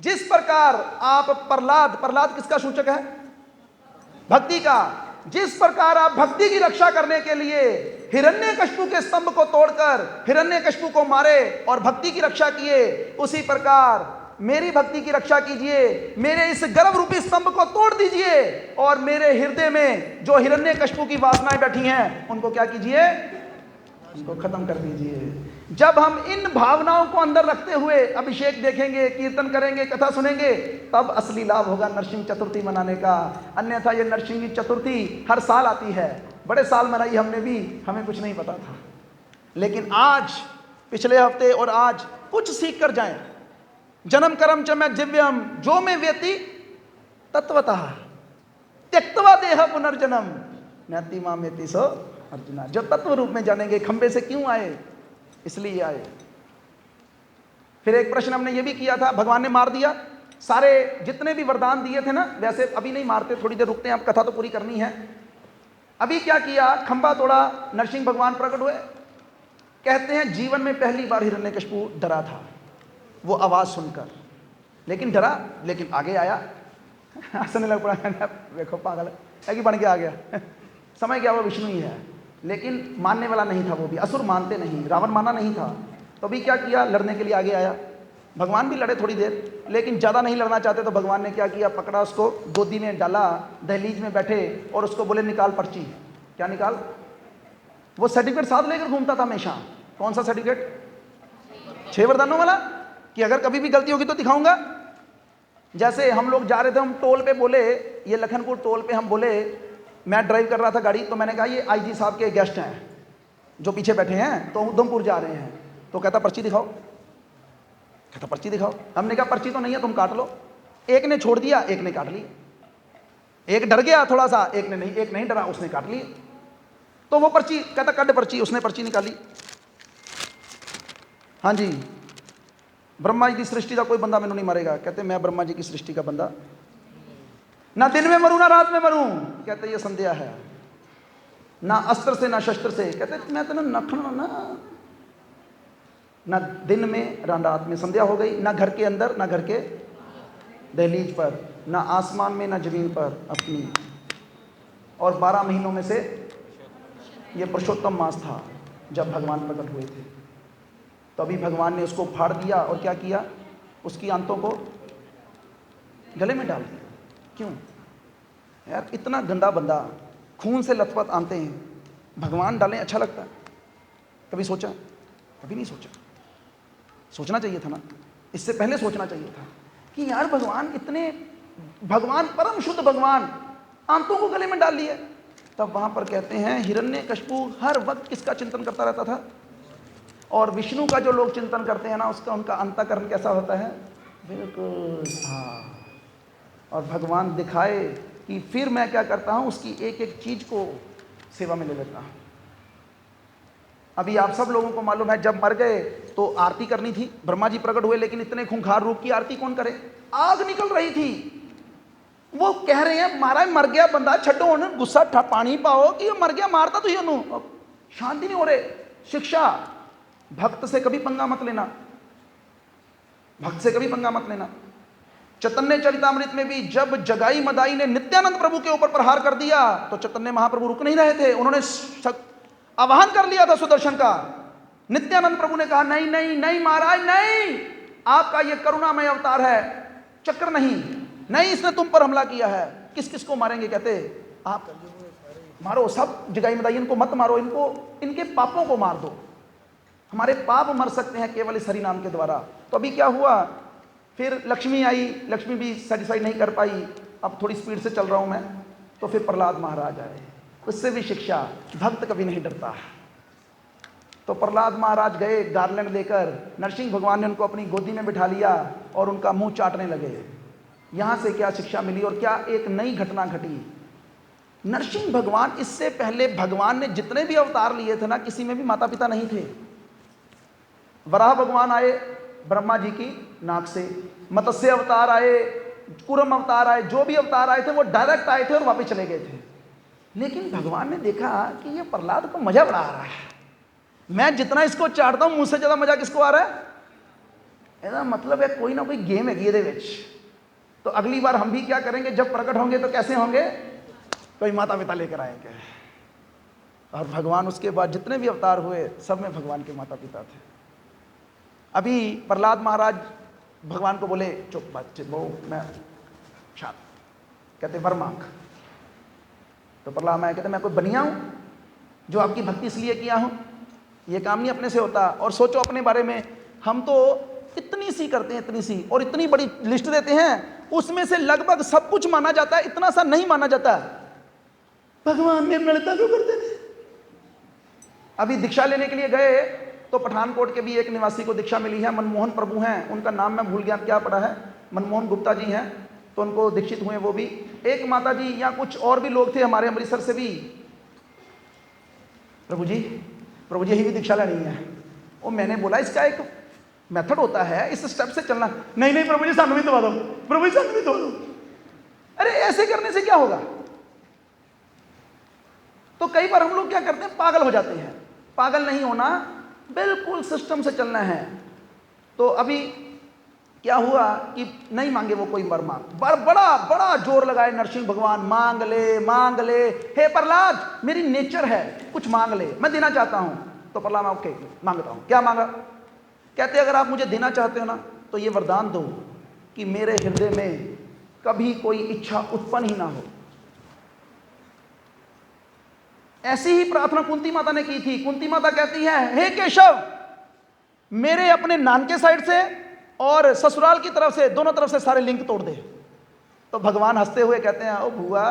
जिस प्रकार आप प्रहलाद किसका सूचक है? भक्ति का। जिस प्रकार आप भक्ति की रक्षा करने के लिए हिरण्यकशिपु के स्तंभ को तोड़कर हिरण्यकशिपु को मारे और भक्ति की रक्षा किए, उसी प्रकार मेरी भक्ति की रक्षा कीजिए, मेरे इस गर्व रूपी स्तंभ को तोड़ दीजिए और मेरे हृदय में जो हिरण्यकशिपु की वासनाएं बैठी हैं उनको क्या कीजिए? उनको खत्म कर दीजिए। जब हम इन भावनाओं को अंदर रखते हुए अभिषेक देखेंगे, कीर्तन करेंगे, कथा सुनेंगे, तब असली लाभ होगा नरसिंह चतुर्थी मनाने का। अन्यथा ये नरसिंह चतुर्थी हर साल आती है, बड़े साल मनाई हमने भी, हमें कुछ नहीं पता था। लेकिन आज, पिछले हफ्ते और आज कुछ सीख कर जाएं। जन्म कर्म च मैं दिव्यम जो में व्यति तत्वतः त्यक्त्वा देह पुनर्जन्म नैति मामेति सो अर्जुना। जो तत्व रूप में जानेंगे, खंबे से क्यों आए? इसलिए आए। फिर एक प्रश्न हमने ये भी किया था, भगवान ने मार दिया सारे जितने भी वरदान दिए थे ना, वैसे अभी नहीं मारते, थोड़ी देर रुकते हैं, अब कथा तो पूरी करनी है। अभी क्या किया? खंबा तोड़ा, नरसिंह भगवान प्रकट हुए। कहते हैं जीवन में पहली बार हिरण्यकशिपु डरा था वो आवाज सुनकर, लेकिन डरा, लेकिन आगे आया। हंसने लग पड़ा, देखो पागल है कि बन के आ गया। समय क्या, वो विष्णु ही है, लेकिन मानने वाला नहीं था। वो भी असुर मानते नहीं, रावण माना नहीं था। तो अभी क्या किया? लड़ने के लिए आगे आया। भगवान भी लड़े थोड़ी देर, लेकिन ज़्यादा नहीं लड़ना चाहते तो भगवान ने क्या किया? पकड़ा उसको, गोदी में डाला, दहलीज में बैठे और उसको बोले निकाल पर्ची। क्या निकाल? वो सर्टिफिकेट साथ लेकर घूमता था हमेशा। कौन सा सर्टिफिकेट? 6 वरदानों वाला, कि अगर कभी भी गलती होगी तो दिखाऊंगा। जैसे हम लोग जा रहे थे, हम टोल पे बोले, ये लखनपुर टोल पे हम बोले, मैं ड्राइव कर रहा था गाड़ी, तो मैंने कहा ये आईजी साहब के गेस्ट हैं जो पीछे बैठे हैं, तो उधमपुर जा रहे हैं। तो कहता पर्ची दिखाओ, कहता पर्ची दिखाओ। हमने कहा पर्ची तो नहीं है, तुम काट लो। एक ने छोड़ दिया, एक ने काट ली। एक डर गया थोड़ा सा, एक ने नहीं, एक नहीं डरा, उसने काट ली। तो वो पर्ची, कहता कट पर्ची, उसने पर्ची निकाली। हाँ जी, ब्रह्मा जी की सृष्टि का कोई बंदा मैंने नहीं मारेगा। कहते मैं ब्रह्मा जी की सृष्टि का बंदा ना दिन में मरूं ना रात में मरूं। कहते ये संध्या है, ना अस्त्र से ना शस्त्र से। कहते मैं तो ना दिन में ना रात में। संध्या हो गई, ना घर के अंदर ना घर के दहलीज पर, ना आसमान में ना जमीन पर अपनी। और 12 महीनों में से ये पुरुषोत्तम मास था जब भगवान प्रकट हुए थे। तो अभी भगवान ने उसको फाड़ दिया और क्या किया? उसकी आंतों को गले में डाल दिया। क्यों यार? इतना गंदा बंदा, खून से लथपथ आते हैं, भगवान डालें अच्छा लगता है? कभी सोचा? कभी नहीं सोचा। सोचना चाहिए था ना, इससे पहले सोचना चाहिए था कि यार भगवान इतने, भगवान परम शुद्ध भगवान, आंतों को गले में डाल लिए। तब वहां पर कहते हैं हिरण्यकशिपु हर वक्त किसका चिंतन करता रहता था? और विष्णु का जो लोग चिंतन करते हैं ना, उसका उनका अंतःकरण कैसा होता है? बिल्कुल हाँ। और भगवान दिखाए कि फिर मैं क्या करता हूँ, उसकी एक एक चीज को सेवा में ले लेता हूँ। अभी आप सब लोगों को मालूम है, जब मर गए तो आरती करनी थी, ब्रह्मा जी प्रकट हुए, लेकिन इतने खूंखार रूप की आरती कौन करे? आग निकल रही थी। वो कह रहे हैं महाराज मर गया बंदा, छड्डो हुण गुस्सा पानी पाओ कि मर गया, मारता तुझे ओनू, शांति नहीं हो रहे। शिक्षा, भक्त से कभी पंगा मत लेना, भक्त से कभी पंगा मत लेना। चैतन्य चरितामृत में भी जब जगाई मदाई ने नित्यानंद प्रभु के ऊपर प्रहार कर दिया तो चैतन्य महाप्रभु रुक नहीं रहे थे, उन्होंने आवाहन कर लिया था सुदर्शन का। नित्यानंद प्रभु ने कहा नहीं नहीं नहीं महाराज नहीं, आपका ये करुणामय अवतार है, चक्र नहीं, इसने तुम पर हमला किया है, किस किस को मारेंगे? कहते आप मारो सब जगाई मदाई, इनको मत मारो, इनको इनके पापों को मार दो, हमारे पाप मर सकते हैं केवल इस हरि नाम के द्वारा। तो अभी क्या हुआ, फिर लक्ष्मी आई, लक्ष्मी भी सेटिस्फाई नहीं कर पाई, अब थोड़ी स्पीड से चल रहा हूं मैं, तो फिर प्रहलाद महाराज आए, उससे भी शिक्षा, भक्त कभी नहीं डरता। तो प्रहलाद महाराज गए गार्लैंड लेकर, नरसिंह भगवान ने उनको अपनी गोदी में बिठा लिया और उनका मुंह चाटने लगे। यहां से क्या शिक्षा मिली और क्या एक नई घटना घटी। नरसिंह भगवान, इससे पहले भगवान ने जितने भी अवतार लिए थे ना, किसी में भी माता पिता नहीं थे। वराह भगवान आए ब्रह्मा जी की नाक से, मत्स्य अवतार आए, कुरम अवतार आए, जो भी अवतार आए थे वो डायरेक्ट आए थे और वापस चले गए थे। लेकिन भगवान ने देखा कि ये प्रहलाद को मजा बड़ा आ रहा है, मैं जितना इसको चाटता हूं मुझसे ज्यादा मजा किसको आ रहा है? ऐसा मतलब है कोई ना कोई गेम है ये विच। तो अगली बार हम भी क्या करेंगे, जब प्रकट होंगे तो कैसे होंगे? कोई माता पिता लेकर आएंगे। और भगवान उसके बाद जितने भी अवतार हुए सब में भगवान के माता पिता थे। अभी प्रहलाद महाराज भगवान को बोले चुप बात वो मैं शांत, कहते वर मांग। तो प्रहलाद महाराज कहते मैं कोई बनिया हूं जो आपकी भक्ति इसलिए किया हूं? ये काम नहीं अपने से होता। और सोचो अपने बारे में, हम तो इतनी सी करते हैं, इतनी सी, और इतनी बड़ी लिस्ट देते हैं, उसमें से लगभग सब कुछ माना जाता है, इतना सा नहीं माना जाता। भगवान में लड़ता क्यों करते थे? अभी दीक्षा लेने के लिए गए तो पठानकोट के भी एक निवासी को दीक्षा मिली है, मनमोहन प्रभु हैं, उनका नाम मैं भूल गया क्या पड़ा है, मनमोहन गुप्ता जी हैं, तो उनको दीक्षित हुए वो भी। एक माता जी या कुछ और भी लोग थे हमारे अमृतसर से भी, प्रभु जी यही भी दीक्षा लेनी है। और मैंने बोला इसका एक मेथड होता है, इस स्टेप से चलना। नहीं प्रभु जी सानू भी दबा दो, प्रभु जी सानू भी दबा दो। अरे ऐसे करने से क्या होगा? तो कई बार हम लोग क्या करते हैं, पागल हो जाते हैं। पागल नहीं होना, बिल्कुल सिस्टम से चलना है। तो अभी क्या हुआ कि नहीं मांगे वो कोई वर मांग, बड़ा बड़ा जोर लगाए नरसिंह भगवान, मांग ले, हे प्रहलाद मेरी नेचर है, कुछ मांग ले, मैं देना चाहता हूं। तो प्रहलाद मैं ओके मांगता हूं। क्या मांगा? कहते अगर आप मुझे देना चाहते हो ना तो ये वरदान दो कि मेरे हृदय में कभी कोई इच्छा उत्पन्न ही ना हो। ऐसी ही प्रार्थना कुंती माता ने की थी। कुंती माता कहती है हे केशव, मेरे अपने नानके साइड से और ससुराल की तरफ से, दोनों तरफ से सारे लिंक तोड़ दे। तो भगवान हंसते हुए कहते हैं ओ बुआ,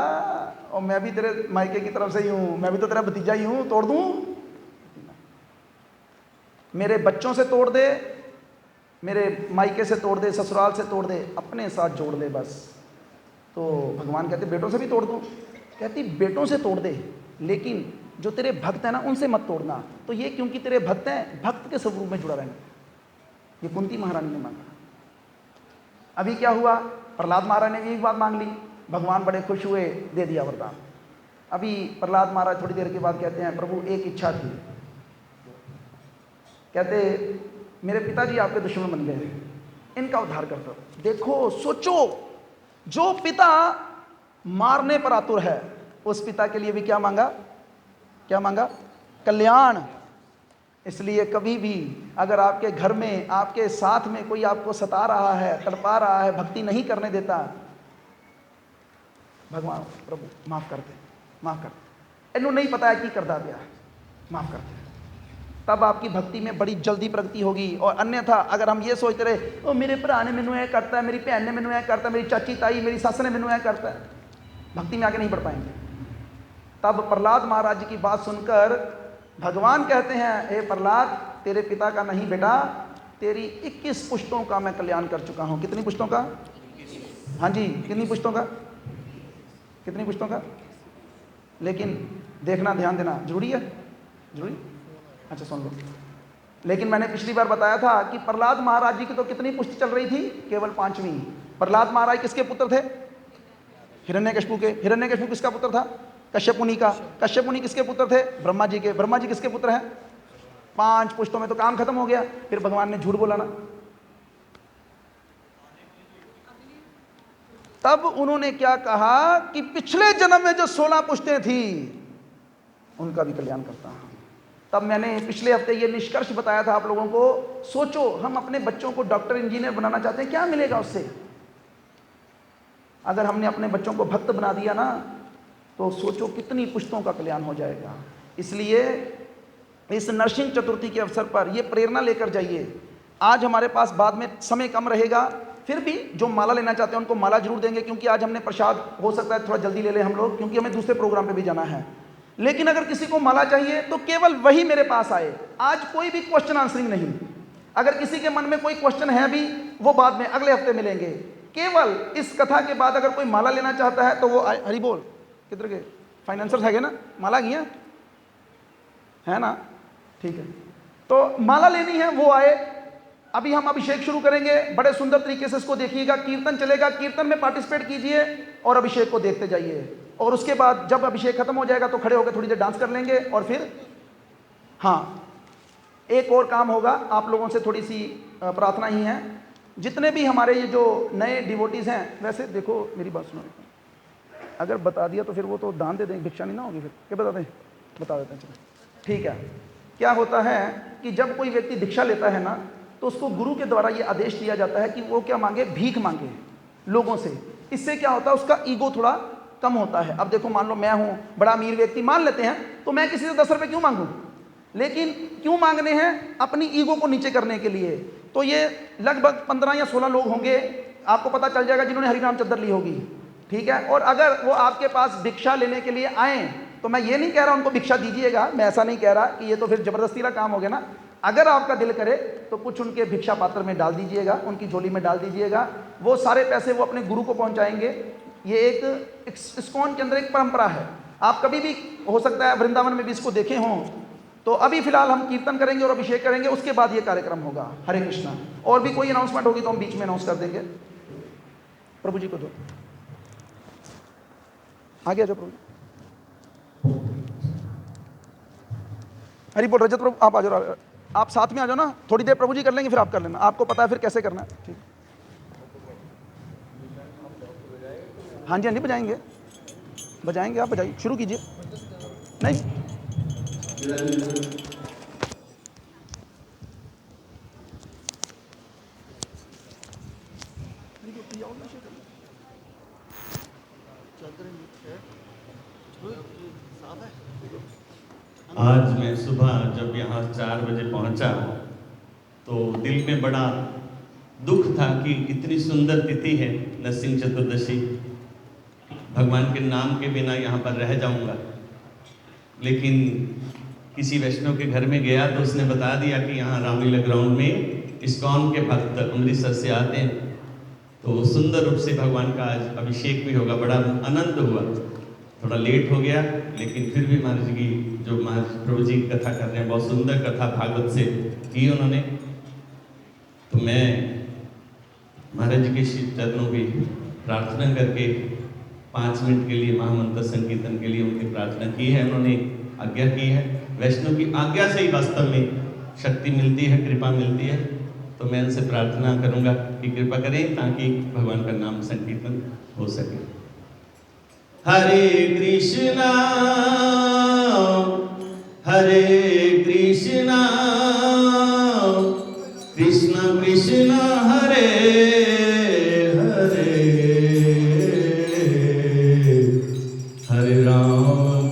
और मैं भी तेरे मायके की तरफ से ही हूं, मैं भी तो तेरा भतीजा ही हूं, तोड़ दूं? मेरे बच्चों से तोड़ दे, मेरे मायके से तोड़ दे, ससुराल से तोड़ दे, अपने साथ जोड़ दे बस। तो भगवान कहते बेटों से भी तोड़ दूं? कहती बेटों से तोड़ दे, लेकिन जो तेरे भक्त हैं ना उनसे मत तोड़ना। तो ये क्योंकि तेरे भक्त हैं, भक्त के स्वरूप में जुड़ा रहना। ये कुंती महारानी ने मांगा। अभी क्या हुआ, प्रहलाद महाराज ने भी एक बात मांग ली, भगवान बड़े खुश हुए, दे दिया वरदान। अभी प्रहलाद महाराज थोड़ी देर के बाद कहते हैं प्रभु एक इच्छा थी। कहते मेरे पिताजी आपके दुश्मन बन गए, इनका उद्धार कर दो। देखो सोचो, जो पिता मारने पर आतुर है उस पिता के लिए भी क्या मांगा? क्या मांगा? कल्याण। इसलिए कभी भी अगर आपके घर में, आपके साथ में कोई आपको सता रहा है, तड़पा रहा है, भक्ति नहीं करने देता, भगवान प्रभु माफ कर दे, माफ कर दे, इन्हों नहीं पता है कि करदा दिया, माफ कर दे। तब आपकी भक्ति में बड़ी जल्दी प्रगति होगी। और अन्यथा अगर हम ये सोचते रहे ओ मेरे भरा ने मैनू यह करता है, मेरी भैन ने मैनू यह करता है, मेरी चाची ताई मेरी सस ने मैनू यह करता है, भक्ति में आगे नहीं बढ़ पाएंगे। तब प्रहलाद महाराज जी की बात सुनकर भगवान कहते हैं हे प्रहलाद, तेरे पिता का नहीं बेटा, तेरी 21 पुश्तों का मैं कल्याण कर चुका हूं। कितनी पुश्तों का? हाँ जी, कितनी पुश्तों का? कितनी पुश्तों का? लेकिन देखना, ध्यान देना जरूरी है, जरूरी। अच्छा सुन लो, लेकिन मैंने पिछली बार बताया था कि प्रहलाद महाराज जी की तो कितनी पुष्टि चल रही थी, केवल 5वीं। प्रहलाद महाराज किसके पुत्र थे? हिरण्यकशिपु के। हिरण्यकशिपु किसका पुत्र था? कश्यप मुनि का। कश्यप मुनि किसके पुत्र थे? ब्रह्मा जी के। ब्रह्मा जी किसके पुत्र हैं? 5 पुष्टों में तो काम खत्म हो गया। फिर भगवान ने झूठ बोला ना, तब उन्होंने क्या कहा कि पिछले जन्म में जो 16 पुष्टें थी उनका भी कल्याण करता हूं। तब मैंने पिछले हफ्ते ये निष्कर्ष बताया था आप लोगों को। सोचो, हम अपने बच्चों को डॉक्टर इंजीनियर बनाना चाहते हैं, क्या मिलेगा उससे? अगर हमने अपने बच्चों को भक्त बना दिया ना, तो सोचो कितनी पुष्टों का कल्याण हो जाएगा। इसलिए इस नरसिंह चतुर्थी के अवसर पर ये प्रेरणा लेकर जाइए। आज हमारे पास बाद में समय कम रहेगा, फिर भी जो माला लेना चाहते हैं उनको माला जरूर देंगे, क्योंकि आज हमने प्रसाद हो सकता है थोड़ा जल्दी ले लें हम लोग, क्योंकि हमें दूसरे प्रोग्राम पे भी जाना है। लेकिन अगर किसी को माला चाहिए तो केवल वही मेरे पास आए। आज कोई भी क्वेश्चन आंसरिंग नहीं। अगर किसी के मन में कोई क्वेश्चन है भी, वो बाद में अगले हफ्ते मिलेंगे। केवल इस कथा के बाद अगर कोई माला लेना चाहता है तो वो हरि बोल। किधर गए फाइनेंसर्स? है ना, माला गया है ना, ठीक है। तो माला लेनी है वो आए। अभी हम अभिषेक शुरू करेंगे, बड़े सुंदर तरीके से इसको देखिएगा। कीर्तन चलेगा, कीर्तन में पार्टिसिपेट कीजिए और अभिषेक को देखते जाइए। और उसके बाद जब अभिषेक खत्म हो जाएगा तो खड़े होकर थोड़ी देर डांस कर लेंगे। और फिर हाँ, एक और काम होगा, आप लोगों से थोड़ी सी प्रार्थना ही है। जितने भी हमारे ये जो नए डिवोटीज हैं, वैसे देखो मेरी बात सुनो, अगर बता दिया तो फिर वो तो दान दे देंगे, भिक्षा नहीं ना होगी। फिर क्या बता दें? बता देते हैं, चलो ठीक है। क्या होता है कि जब कोई व्यक्ति दीक्षा लेता है ना, तो उसको गुरु के द्वारा ये आदेश दिया जाता है कि वो क्या मांगे? भीख मांगे लोगों से। इससे क्या होता है, उसका ईगो थोड़ा कम होता है। अब देखो, मान लो मैं हूँ बड़ा अमीर व्यक्ति, मान लेते हैं, तो मैं किसी से 10 रुपये क्यों मांगूँ? लेकिन क्यों मांगने हैं? अपनी ईगो को नीचे करने के लिए। तो ये लगभग 15 या 16 लोग होंगे, आपको पता चल जाएगा, जिन्होंने हरिनाम चद्दर ली होगी, ठीक है। और अगर वो आपके पास भिक्षा लेने के लिए आए, तो मैं ये नहीं कह रहा उनको भिक्षा दीजिएगा, मैं ऐसा नहीं कह रहा कि ये तो फिर जबरदस्ती का काम हो गया ना। अगर आपका दिल करे तो कुछ उनके भिक्षा पात्र में डाल दीजिएगा, उनकी झोली में डाल दीजिएगा। वो सारे पैसे वो अपने गुरु को पहुंचाएंगे। ये एक इस्कॉन के अंदर एक परंपरा है। आप कभी भी, हो सकता है वृंदावन में भी इसको देखे हों। तो अभी फिलहाल हम कीर्तन करेंगे और अभिषेक करेंगे, उसके बाद ये कार्यक्रम होगा। हरे कृष्णा। और भी कोई अनाउंसमेंट होगी तो हम बीच में अनाउंस कर देंगे। प्रभु जी को दो, आगे आ जाओ प्रभु। हरि बोल। रजत प्रभु आप आ जाओ, आप साथ में आ जाओ ना, थोड़ी देर प्रभु जी कर लेंगे, फिर आप कर लेना, आपको पता है फिर कैसे करना है, ठीक। हाँ जी, हाँ जी, बजाएंगे, बजाएंगे, आप बजाइए, शुरू कीजिए। नहीं, आज मैं सुबह जब यहाँ 4 बजे पहुँचा तो दिल में बड़ा दुख था कि इतनी सुंदर तिथि है नरसिंह चतुर्दशी, भगवान के नाम के बिना यहाँ पर रह जाऊँगा। लेकिन किसी वैष्णव के घर में गया तो उसने बता दिया कि यहाँ रामलीला ग्राउंड में इस्कॉन के भक्त अमृतसर से आते हैं, तो सुंदर रूप से भगवान का आज अभिषेक भी होगा। बड़ा आनंद हुआ। थोड़ा लेट हो गया, लेकिन फिर भी महाराज जी की जो महाराज प्रभु जी कथा कर रहे हैं, बहुत सुंदर कथा भागवत से की उन्होंने। तो मैं महाराज जी के श्री चरणों की प्रार्थना करके 5 मिनट के लिए महामंत्र संकीर्तन के लिए उनकी प्रार्थना की है। उन्होंने आज्ञा की है। वैष्णव की आज्ञा से ही वास्तव में शक्ति मिलती है, कृपा मिलती है। तो मैं उनसे प्रार्थना करूंगा कि कृपा करें ताकि भगवान का नाम संकीर्तन हो सके। हरे कृष्णा कृष्ण कृष्ण हरे हरे, हरे राम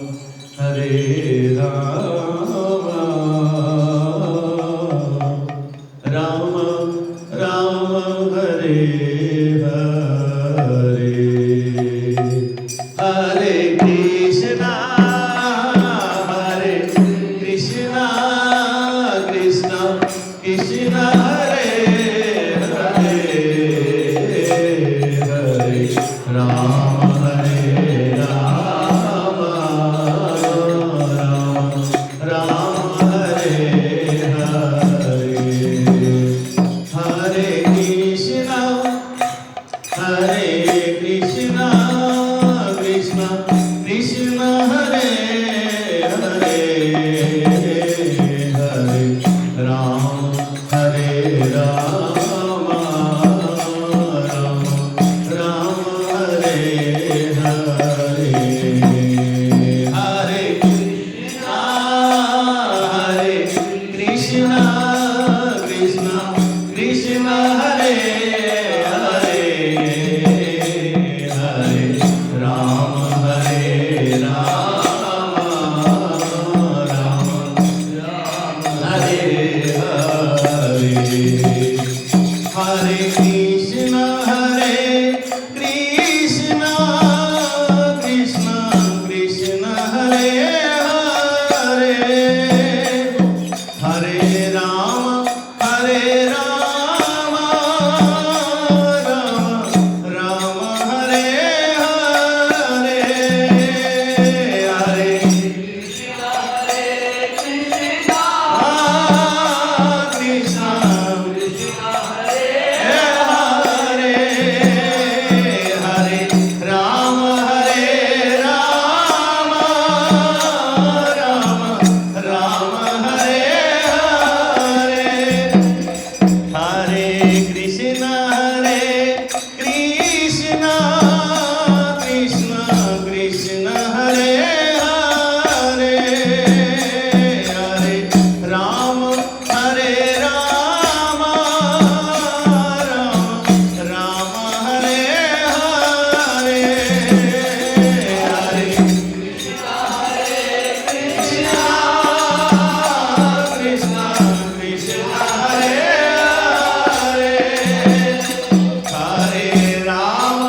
राम राम हरे हरे, हरे कृष्णा कृष्ण कृष्ण हरे हरे, हरे राम राम हरे हरे हरे राम हरे राम राम राम हरे हरे हरे कृष्णा कृष्णा कृष्णा हरे हरे हरे राम हरे राम राम राम हरे हरे हरे कृष्णा कृष्णा कृष्णा हरे हरे हरे राम राम राम हरे हरे हरे कृष्णा कृष्णा कृष्णा हरे हरे हरे राम राम राम हरे हरे हरे कृष्णा कृष्णा कृष्णा हरे हरे हरे राम राम राम हरे हरे हरे कृष्णा कृष्णा कृष्णा हरे हरे हरे राम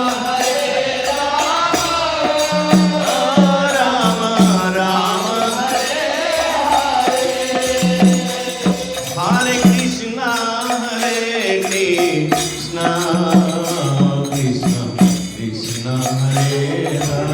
राम राम हरे कृष्णा कृष्णा कृष्णा हरे हरे